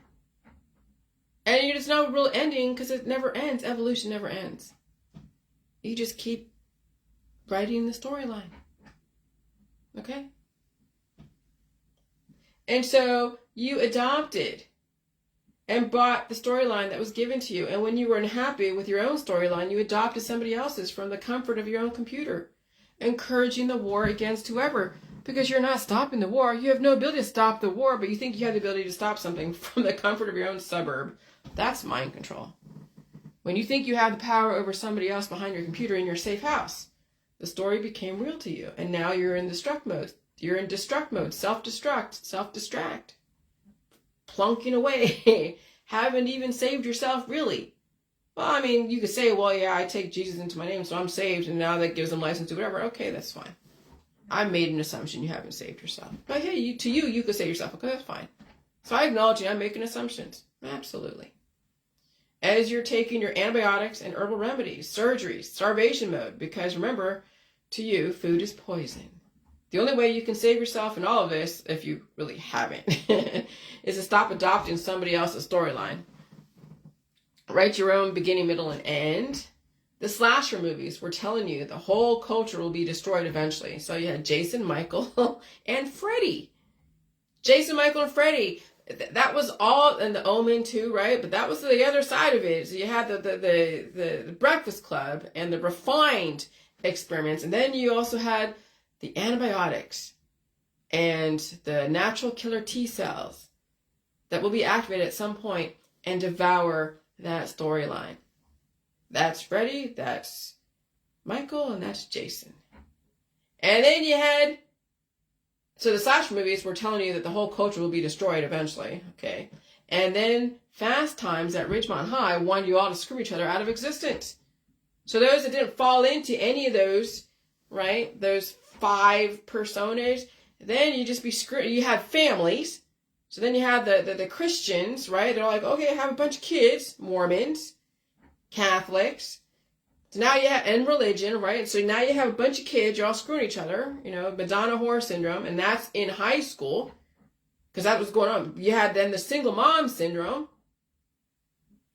And there's no real ending because it never ends. Evolution never ends. You just keep writing the storyline. Okay? And so you adopted and bought the storyline that was given to you. And when you were unhappy with your own storyline, you adopted somebody else's from the comfort of your own computer, encouraging the war against whoever. Because you're not stopping the war. You have no ability to stop the war, but you think you have the ability to stop something from the comfort of your own suburb. That's mind control. When you think you have the power over somebody else behind your computer in your safe house, the story became real to you. And now you're in destruct mode. You're in destruct mode, self-distract, plunking away. Haven't even saved yourself, really. Well, I mean, you could say, well, yeah, I take Jesus into my name, so I'm saved, and now that gives them license to whatever. Okay, that's fine. I made an assumption you haven't saved yourself. But hey, you could save yourself. Okay, that's fine. So I acknowledge I'm making assumptions. Absolutely. As you're taking your antibiotics and herbal remedies, surgeries, starvation mode, because remember, to you, food is poison. The only way you can save yourself in all of this, if you really haven't, is to stop adopting somebody else's storyline. Write your own beginning, middle, and end. The slasher movies were telling you the whole culture will be destroyed eventually. So you had Jason, Michael, and Freddy. Jason, Michael, and Freddy. That was all, and the Omen too, right? But that was the other side of it. So you had the Breakfast Club and the refined experiments. And then you also had the antibiotics and the natural killer T cells that will be activated at some point and devour that storyline. That's Freddy, that's Michael, and that's Jason. And then you had, so the slasher movies were telling you that the whole culture will be destroyed eventually, okay? And then Fast Times at Ridgemont High wanted you all to screw each other out of existence. So those that didn't fall into any of those, right, those 5 personas, then you just be screwed. You have families. So then you have the Christians, right? They're like, okay, I have a bunch of kids, Mormons, Catholics. So now you have, and religion, right? So now you have a bunch of kids, you're all screwing each other, you know, Madonna whore syndrome, and that's in high school, because that was going on. You had then the single mom syndrome.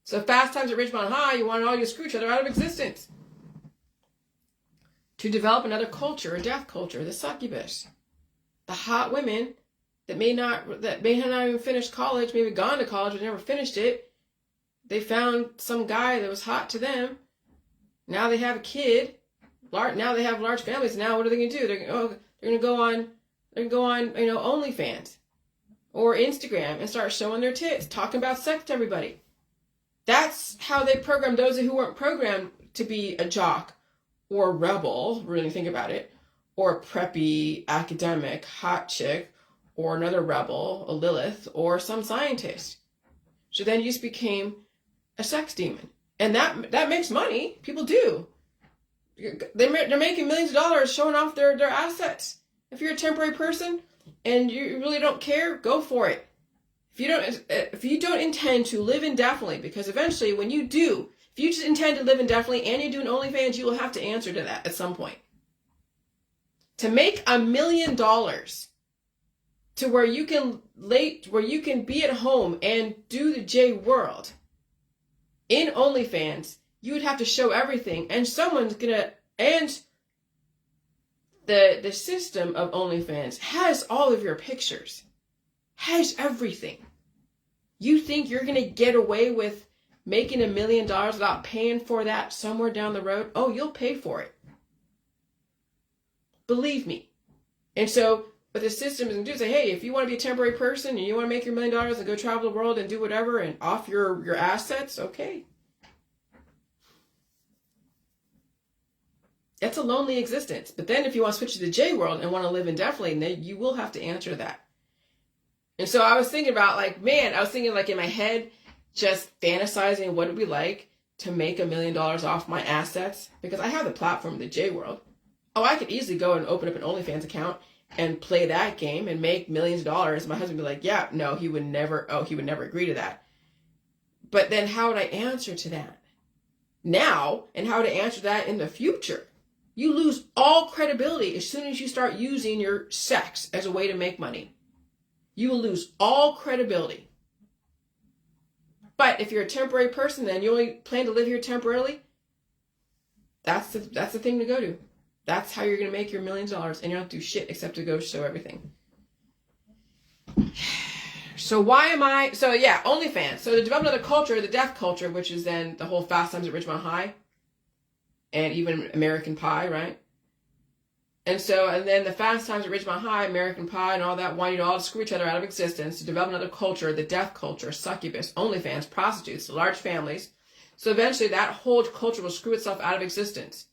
So Fast Times at Ridgemont High, you wanted all you to screw each other out of existence. To develop another culture, a death culture, the succubus. The hot women that may not even finished college, maybe gone to college but never finished it. They found some guy that was hot to them. Now they have a kid. Now they have large families. Now what are they going to do? They're going to go on, you know, OnlyFans or Instagram and start showing their tits, talking about sex to everybody. That's how they program those who weren't programmed to be a jock or a rebel, really think about it, or a preppy academic hot chick, or another rebel, a Lilith, or some scientist. So then you just became a sex demon. And that makes money. People do. They're making millions of dollars showing off their assets. If you're a temporary person and you really don't care, go for it. If you don't intend to live indefinitely, because eventually when you do, if you just intend to live indefinitely and you do an OnlyFans, you will have to answer to that at some point. To make $1 million to where you can be at home and do the J world in OnlyFans, you would have to show everything, and someone's gonna, and the system of OnlyFans has all of your pictures, has everything. You think you're gonna get away with making $1 million without paying for that somewhere down the road? Oh, you'll pay for it. Believe me. And so what the system is going to do is say, hey, if you want to be a temporary person and you want to make your $1 million and go travel the world and do whatever and off your assets, okay. That's a lonely existence. But then if you want to switch to the J world and want to live indefinitely, then you will have to answer that. And so I was thinking about like, man, I was thinking like in my head, just fantasizing what it would be like to make $1 million off my assets, because I have the platform, the J World. Oh, I could easily go and open up an OnlyFans account and play that game and make millions of dollars. My husband would be like, yeah, no, he would never agree to that. But then how would I answer to that now, and how to answer that in the future? You lose all credibility as soon as you start using your sex as a way to make money. You will lose all credibility. But if you're a temporary person, then you only plan to live here temporarily, that's the thing to go to. That's how you're going to make your millions of dollars, and you don't have to do shit except to go show everything. So OnlyFans. So the development of the culture, the death culture, which is then the whole Fast Times at Ridgemont High, and even American Pie, right? And then the Fast Times at Ridgemont High, American Pie, and all that wanting to all screw each other out of existence, to develop another culture, the death culture, succubus, OnlyFans, prostitutes, large families. So eventually that whole culture will screw itself out of existence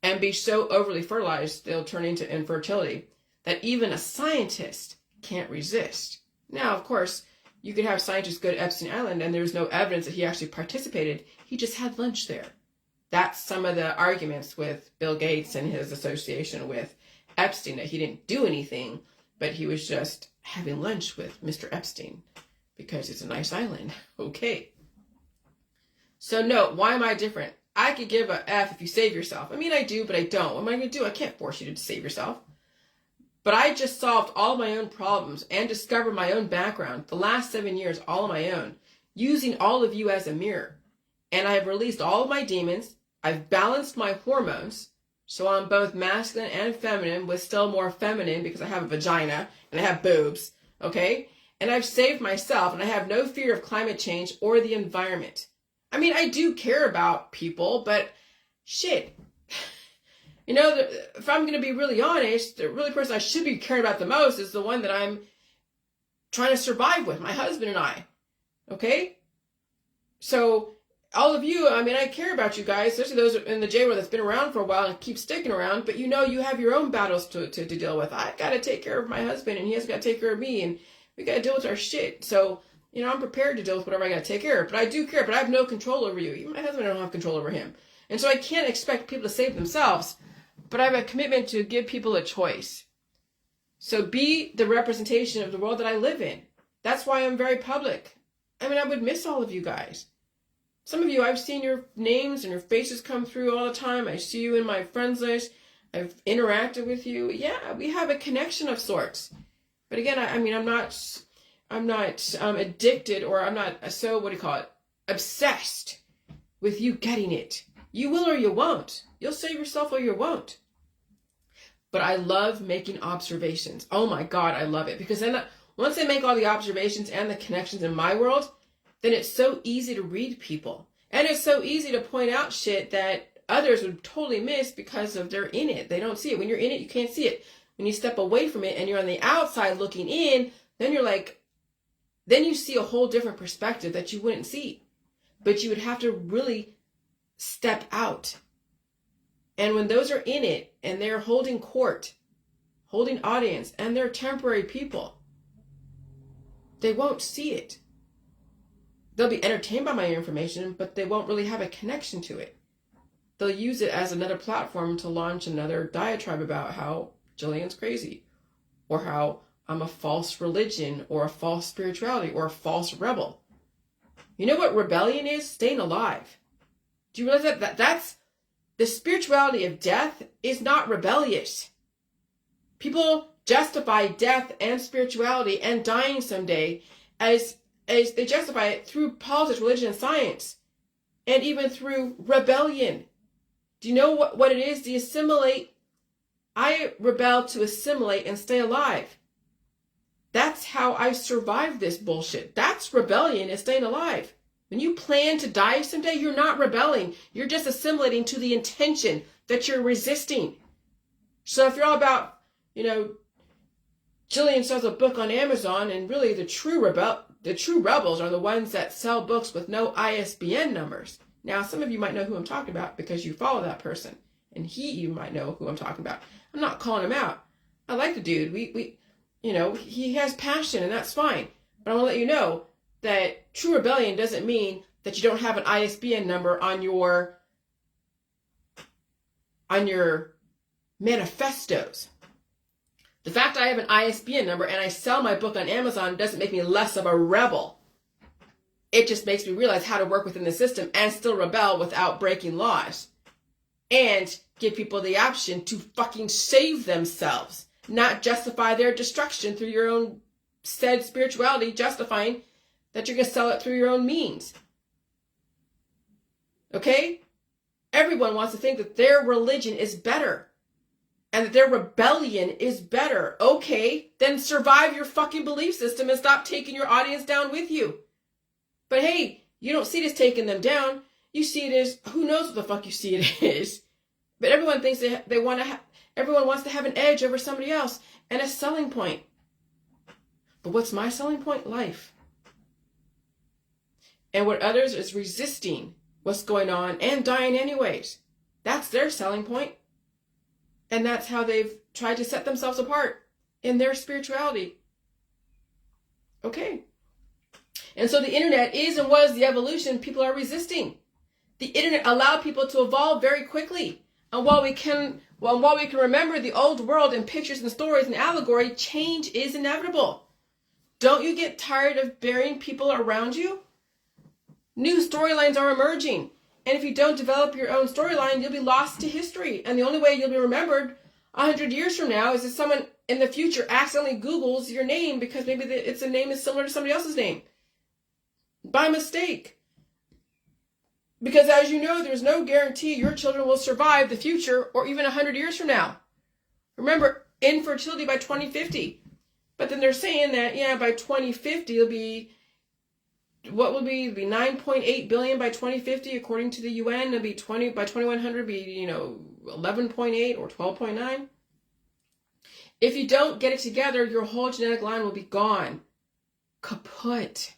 and be so overly fertilized they'll turn into infertility that even a scientist can't resist. Now, of course, you could have scientists go to Epstein Island and there's no evidence that he actually participated. He just had lunch there. That's some of the arguments with Bill Gates and his association with Epstein, that he didn't do anything, but he was just having lunch with Mr. Epstein because it's a nice island. Okay. So no, why am I different? I could give a F if you save yourself. I mean, I do, but I don't. What am I going to do? I can't force you to save yourself. But I just solved all my own problems and discovered my own background the last 7 years, all on my own, using all of you as a mirror. And I have released all of my demons. I've balanced my hormones, so I'm both masculine and feminine, with still more feminine because I have a vagina and I have boobs, okay? And I've saved myself, and I have no fear of climate change or the environment. I mean, I do care about people, but shit. You know, if I'm going to be really honest, the really person I should be caring about the most is the one that I'm trying to survive with, my husband and I, okay? So all of you, I mean, I care about you guys, especially those in the J World that's been around for a while and keep sticking around, but you know you have your own battles to deal with. I've got to take care of my husband, and he has got to take care of me, and we got to deal with our shit. So, you know, I'm prepared to deal with whatever I got to take care of, but I do care, but I have no control over you. Even my husband, I don't have control over him. And so I can't expect people to save themselves, but I have a commitment to give people a choice. So be the representation of the world that I live in. That's why I'm very public. I mean, I would miss all of you guys. Some of you, I've seen your names and your faces come through all the time. I see you in my friends list. I've interacted with you. Yeah, we have a connection of sorts. But again, I'm not addicted, or I'm not so, obsessed with you getting it. You will or you won't. You'll save yourself or you won't. But I love making observations. Oh my God, I love it. Because then once I make all the observations and the connections in my world, then it's so easy to read people. And it's so easy to point out shit that others would totally miss because of they're in it. They don't see it. When you're in it, you can't see it. When you step away from it and you're on the outside looking in, then then you see a whole different perspective that you wouldn't see. But you would have to really step out. And when those are in it and they're holding court, holding audience, and they're temporary people, they won't see it. They'll be entertained by my information, but they won't really have a connection to it. They'll use it as another platform to launch another diatribe about how Jillian's crazy, or how I'm a false religion, or a false spirituality, or a false rebel. You know what rebellion is? Staying alive. Do you realize that that's the spirituality of death is not rebellious. People justify death and spirituality and dying someday as they justify it through politics, religion, and science, and even through rebellion. Do you know what it is? To assimilate. I rebel to assimilate and stay alive. That's how I survived this bullshit. That's rebellion, is staying alive. When you plan to die someday, you're not rebelling. You're just assimilating to the intention that you're resisting. So if you're all about, Jillian sells a book on Amazon, and really the true rebels are the ones that sell books with no ISBN numbers. Now, some of you might know who I'm talking about because you follow that person, and you might know who I'm talking about. I'm not calling him out. I like the dude. he has passion, and that's fine. But I want to let you know that true rebellion doesn't mean that you don't have an ISBN number on your manifestos. The fact I have an ISBN number and I sell my book on Amazon doesn't make me less of a rebel. It just makes me realize how to work within the system and still rebel without breaking laws. And give people the option to fucking save themselves, not justify their destruction through your own said spirituality, justifying that you're going to sell it through your own means. Okay? Everyone wants to think that their religion is better and that their rebellion is better. Okay, then survive your fucking belief system and stop taking your audience down with you. But hey, you don't see it as taking them down. You see it as, who knows what the fuck you see it as. But everyone thinks everyone wants to have an edge over somebody else and a selling point. But what's my selling point? Life. And what others is resisting what's going on and dying anyways. That's their selling point. And that's how they've tried to set themselves apart in their spirituality. Okay. And so the internet is and was the evolution people are resisting. The internet allowed people to evolve very quickly. And while we can remember the old world in pictures and stories and allegory, change is inevitable. Don't you get tired of burying people around you? New storylines are emerging. And if you don't develop your own storyline, you'll be lost to history. And the only way you'll be remembered 100 years from now is if someone in the future accidentally Googles your name because maybe its a name is similar to somebody else's name. By mistake. Because as you know, there's no guarantee your children will survive the future or even 100 years from now. Remember, infertility by 2050. But then they're saying that, by 2050, it'll be, it'll be 9.8 billion by 2050, according to the UN. It'll be by 2100, be, 11.8 or 12.9. If you don't get it together, your whole genetic line will be gone. Kaput.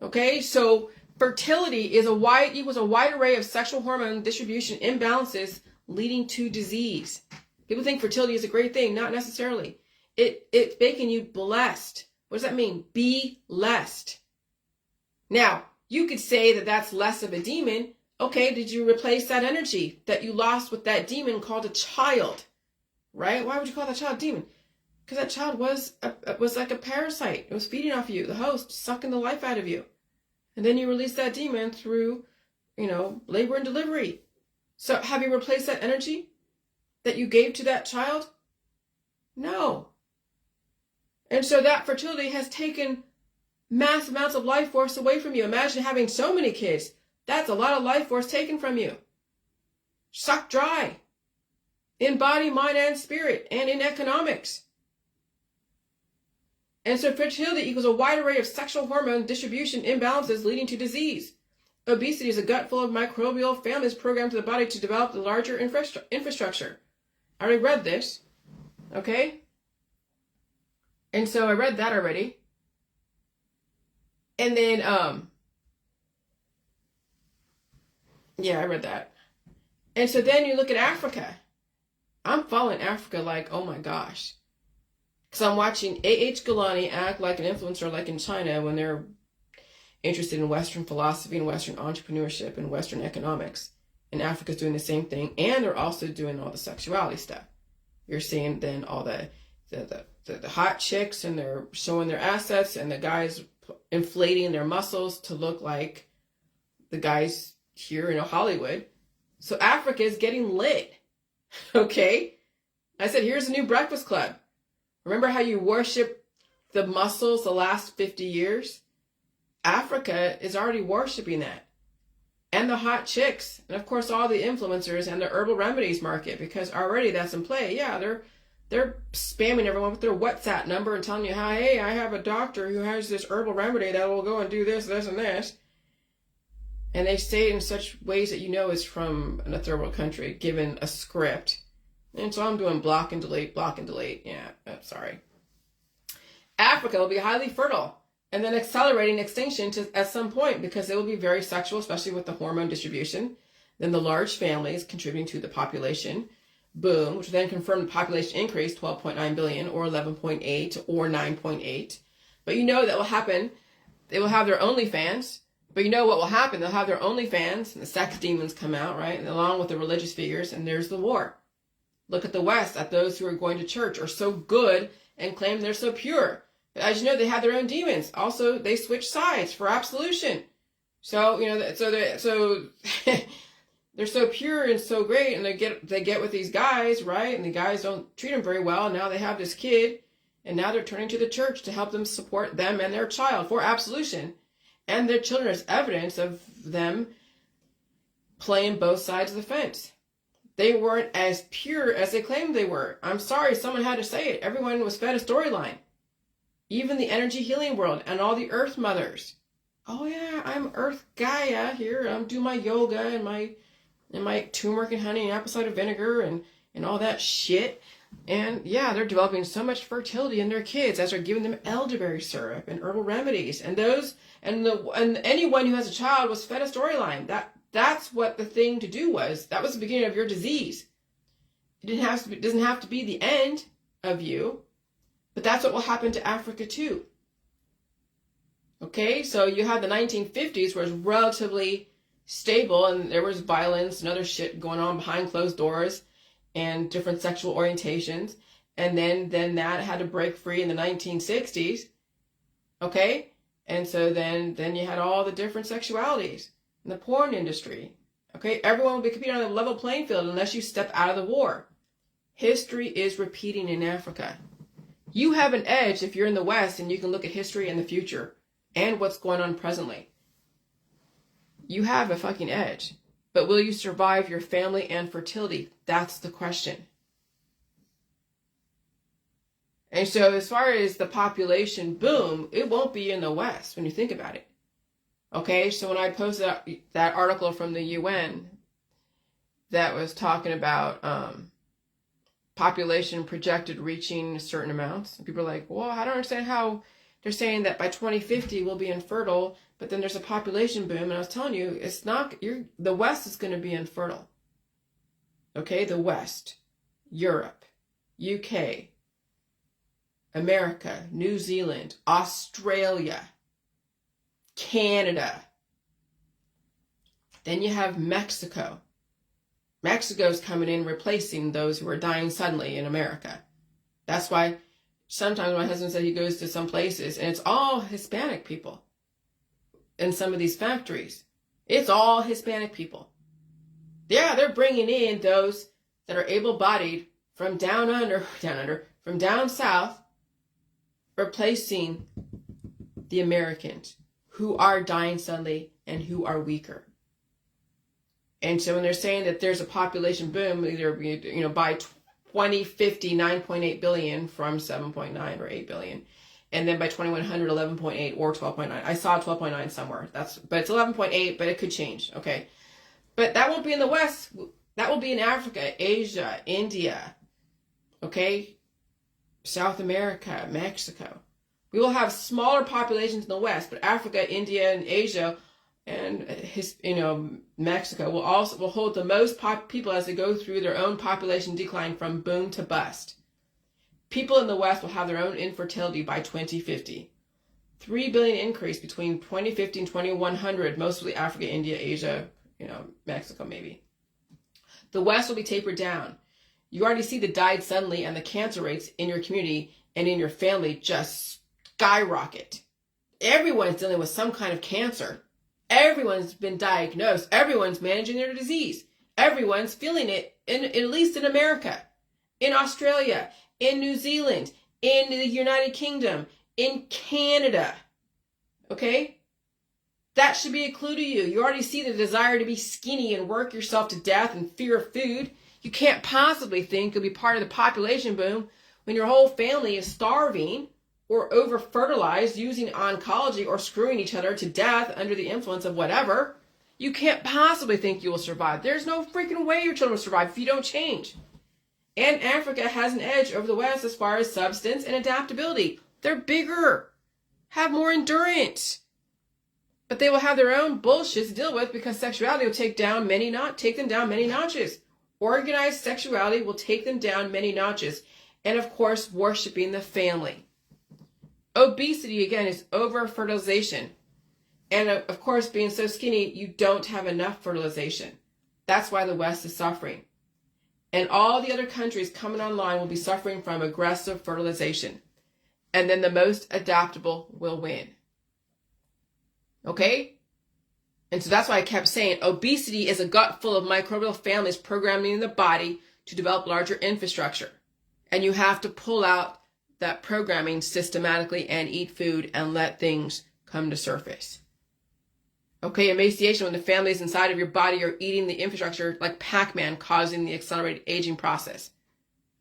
Okay, so fertility equals a wide array of sexual hormone distribution imbalances leading to disease. People think fertility is a great thing. Not necessarily. It's making you blessed. What does that mean? Be blessed. Now, you could say that that's less of a demon. Okay, did you replace that energy that you lost with that demon called a child? Right? Why would you call that child a demon? Because that child was like a parasite. It was feeding off you, the host, sucking the life out of you. And then you release that demon through, labor and delivery. So have you replaced that energy that you gave to that child? No. And so that fertility has taken mass amounts of life force away from you. Imagine having so many kids. That's a lot of life force taken from you. Sucked dry. In body, mind, and spirit, and in economics. And so fertility equals a wide array of sexual hormone distribution imbalances leading to disease. Obesity is a gut full of microbial families programmed to the body to develop the larger infrastructure. I already read this. Okay? And so I read that already. And then, I read that. And so then you look at Africa. I'm following Africa like, oh my gosh. Because I'm watching A.H. Galani act like an influencer like in China when they're interested in Western philosophy and Western entrepreneurship and Western economics. And Africa's doing the same thing. And they're also doing all the sexuality stuff. You're seeing then all the hot chicks and they're showing their assets and the guys inflating their muscles to look like the guys here in Hollywood. So Africa is getting lit. Okay? I said, here's a new Breakfast Club. Remember how you worship the muscles the last 50 years? Africa is already worshiping that. And the hot chicks. And of course, all the influencers and the herbal remedies market, because already that's in play. Yeah, they're spamming everyone with their WhatsApp number and telling you how, hey, I have a doctor who has this herbal remedy that will go and do this, this, and this. And they say it in such ways that it's from a third world country, given a script. And so I'm doing block and delete. Yeah, sorry. Africa will be highly fertile and then accelerating extinction at some point because it will be very sexual, especially with the hormone distribution. Then the large families contributing to the population. boom, which will then confirm the population increase, 12.9 billion or 11.8 or 9.8. But you know that will happen. They will have their OnlyFans. But you know what will happen? They'll have their OnlyFans and the sex demons come out, right? And along with the religious figures, and there's the war. Look at the West, at those who are going to church, are so good and claim they're so pure. But as you know, they have their own demons. Also, they switch sides for absolution. So, you know, they're so pure and so great, and they get with these guys, right? And the guys don't treat them very well. Now they have this kid, and now they're turning to the church to help them support them and their child for absolution. And their children as evidence of them playing both sides of the fence. They weren't as pure as they claimed they were. I'm sorry, someone had to say it. Everyone was fed a storyline. Even the energy healing world and all the earth mothers. Oh yeah, I'm Earth Gaia here. I'm doing my yoga and my turmeric and honey and apple cider vinegar and all that shit. And yeah, they're developing so much fertility in their kids as they're giving them elderberry syrup and herbal remedies. And anyone who has a child was fed a storyline. That's what the thing to do was. That was the beginning of your disease. It doesn't have to be the end of you, but that's what will happen to Africa too. Okay, so you had the 1950s where it was relatively stable and there was violence and other shit going on behind closed doors and different sexual orientations. And then that had to break free in the 1960s. Okay? And so then you had all the different sexualities in the porn industry. Okay? Everyone will be competing on a level playing field unless you step out of the war. History is repeating in Africa. You have an edge if you're in the West and you can look at history and the future and what's going on presently. You have a fucking edge. But will you survive your family and fertility? That's the question. And so as far as the population boom, it won't be in the West when you think about it. Okay, so when I posted that article from the UN that was talking about population projected reaching certain amounts, people are like, well, I don't understand how they're saying that by 2050 we'll be infertile, but then there's a population boom. And I was telling you, it's not, the West is going to be infertile. Okay, the West, Europe, UK, America, New Zealand, Australia, Canada. Then you have Mexico. Mexico's coming in replacing those who are dying suddenly in America. That's why sometimes my husband said he goes to some places and it's all Hispanic people in some of these factories. It's all Hispanic people. Yeah, they're bringing in those that are able-bodied from down south, replacing the Americans who are dying suddenly and who are weaker. And so when they're saying that there's a population boom, either by 2050, 9.8 billion from 7.9 or 8 billion. And then by 2100, 11.8 or 12.9. I saw 12.9 somewhere. But it's 11.8, but it could change. Okay. But that won't be in the West. That will be in Africa, Asia, India. Okay. South America, Mexico. We will have smaller populations in the West, but Africa, India, and Asia, and Mexico will hold the most people as they go through their own population decline from boom to bust. People in the West will have their own infertility by 2050. 3 billion increase between 2050 and 2100, mostly Africa, India, Asia, Mexico maybe. The West will be tapered down. You already see the died suddenly and the cancer rates in your community and in your family just skyrocket. Everyone's dealing with some kind of cancer. Everyone's been diagnosed. Everyone's managing their disease. Everyone's feeling it, at least in America, in Australia, in New Zealand, in the United Kingdom, in Canada. Okay? That should be a clue to you. You already see the desire to be skinny and work yourself to death and fear of food. You can't possibly think you'll be part of the population boom when your whole family is starving or over-fertilized using oncology or screwing each other to death under the influence of whatever. You can't possibly think you will survive. There's no freaking way your children will survive if you don't change. And Africa has an edge over the West as far as substance and adaptability. They're bigger, have more endurance. But they will have their own bullshit to deal with because sexuality will take them down many notches. Organized sexuality will take them down many notches. And of course, worshiping the family. Obesity, again, is over-fertilization. And of course, being so skinny, you don't have enough fertilization. That's why the West is suffering. And all the other countries coming online will be suffering from aggressive fertilization. And then the most adaptable will win. Okay? And so that's why I kept saying obesity is a gut full of microbial families programming the body to develop larger infrastructure. And you have to pull out that programming systematically and eat food and let things come to surface. Okay, emaciation, when the families inside of your body are eating the infrastructure like Pac-Man, causing the accelerated aging process.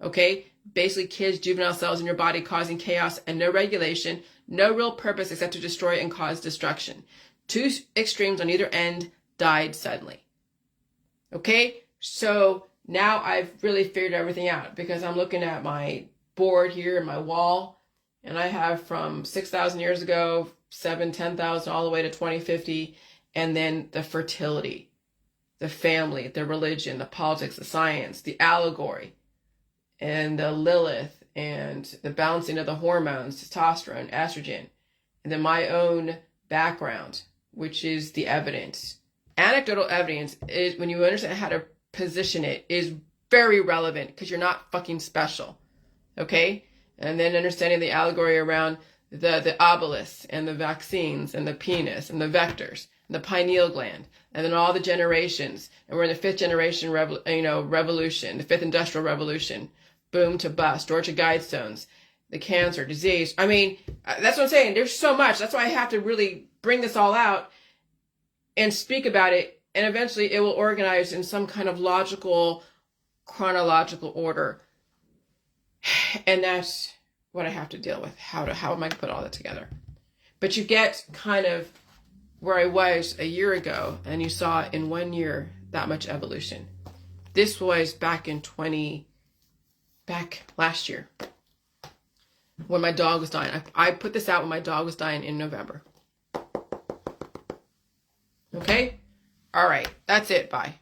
Okay, basically kids, juvenile cells in your body causing chaos and no regulation, no real purpose except to destroy and cause destruction. Two extremes on either end died suddenly. Okay, so now I've really figured everything out because I'm looking at my board here and my wall, and I have from 6,000 years ago, 10,000 all the way to 2050, and then the fertility, the family, the religion, the politics, the science, the allegory, and the Lilith, and the balancing of the hormones, testosterone, estrogen, and then my own background, which is the evidence. Anecdotal evidence is, when you understand how to position it, is very relevant because you're not fucking special. Okay? And then understanding the allegory around the obelisk and the vaccines and the penis and the vectors and the pineal gland and then all the generations. And we're in the fifth generation revolution, the fifth industrial revolution, boom to bust, Georgia Guidestones, the cancer, disease. I mean, that's what I'm saying. There's so much. That's why I have to really bring this all out and speak about it. And eventually it will organize in some kind of logical, chronological order. And that's what I have to deal with. How am I going to put all that together? But you get kind of where I was a year ago, and you saw in 1 year that much evolution. This was back last year when my dog was dying. I put this out when my dog was dying in November. Okay? All right. That's it. Bye.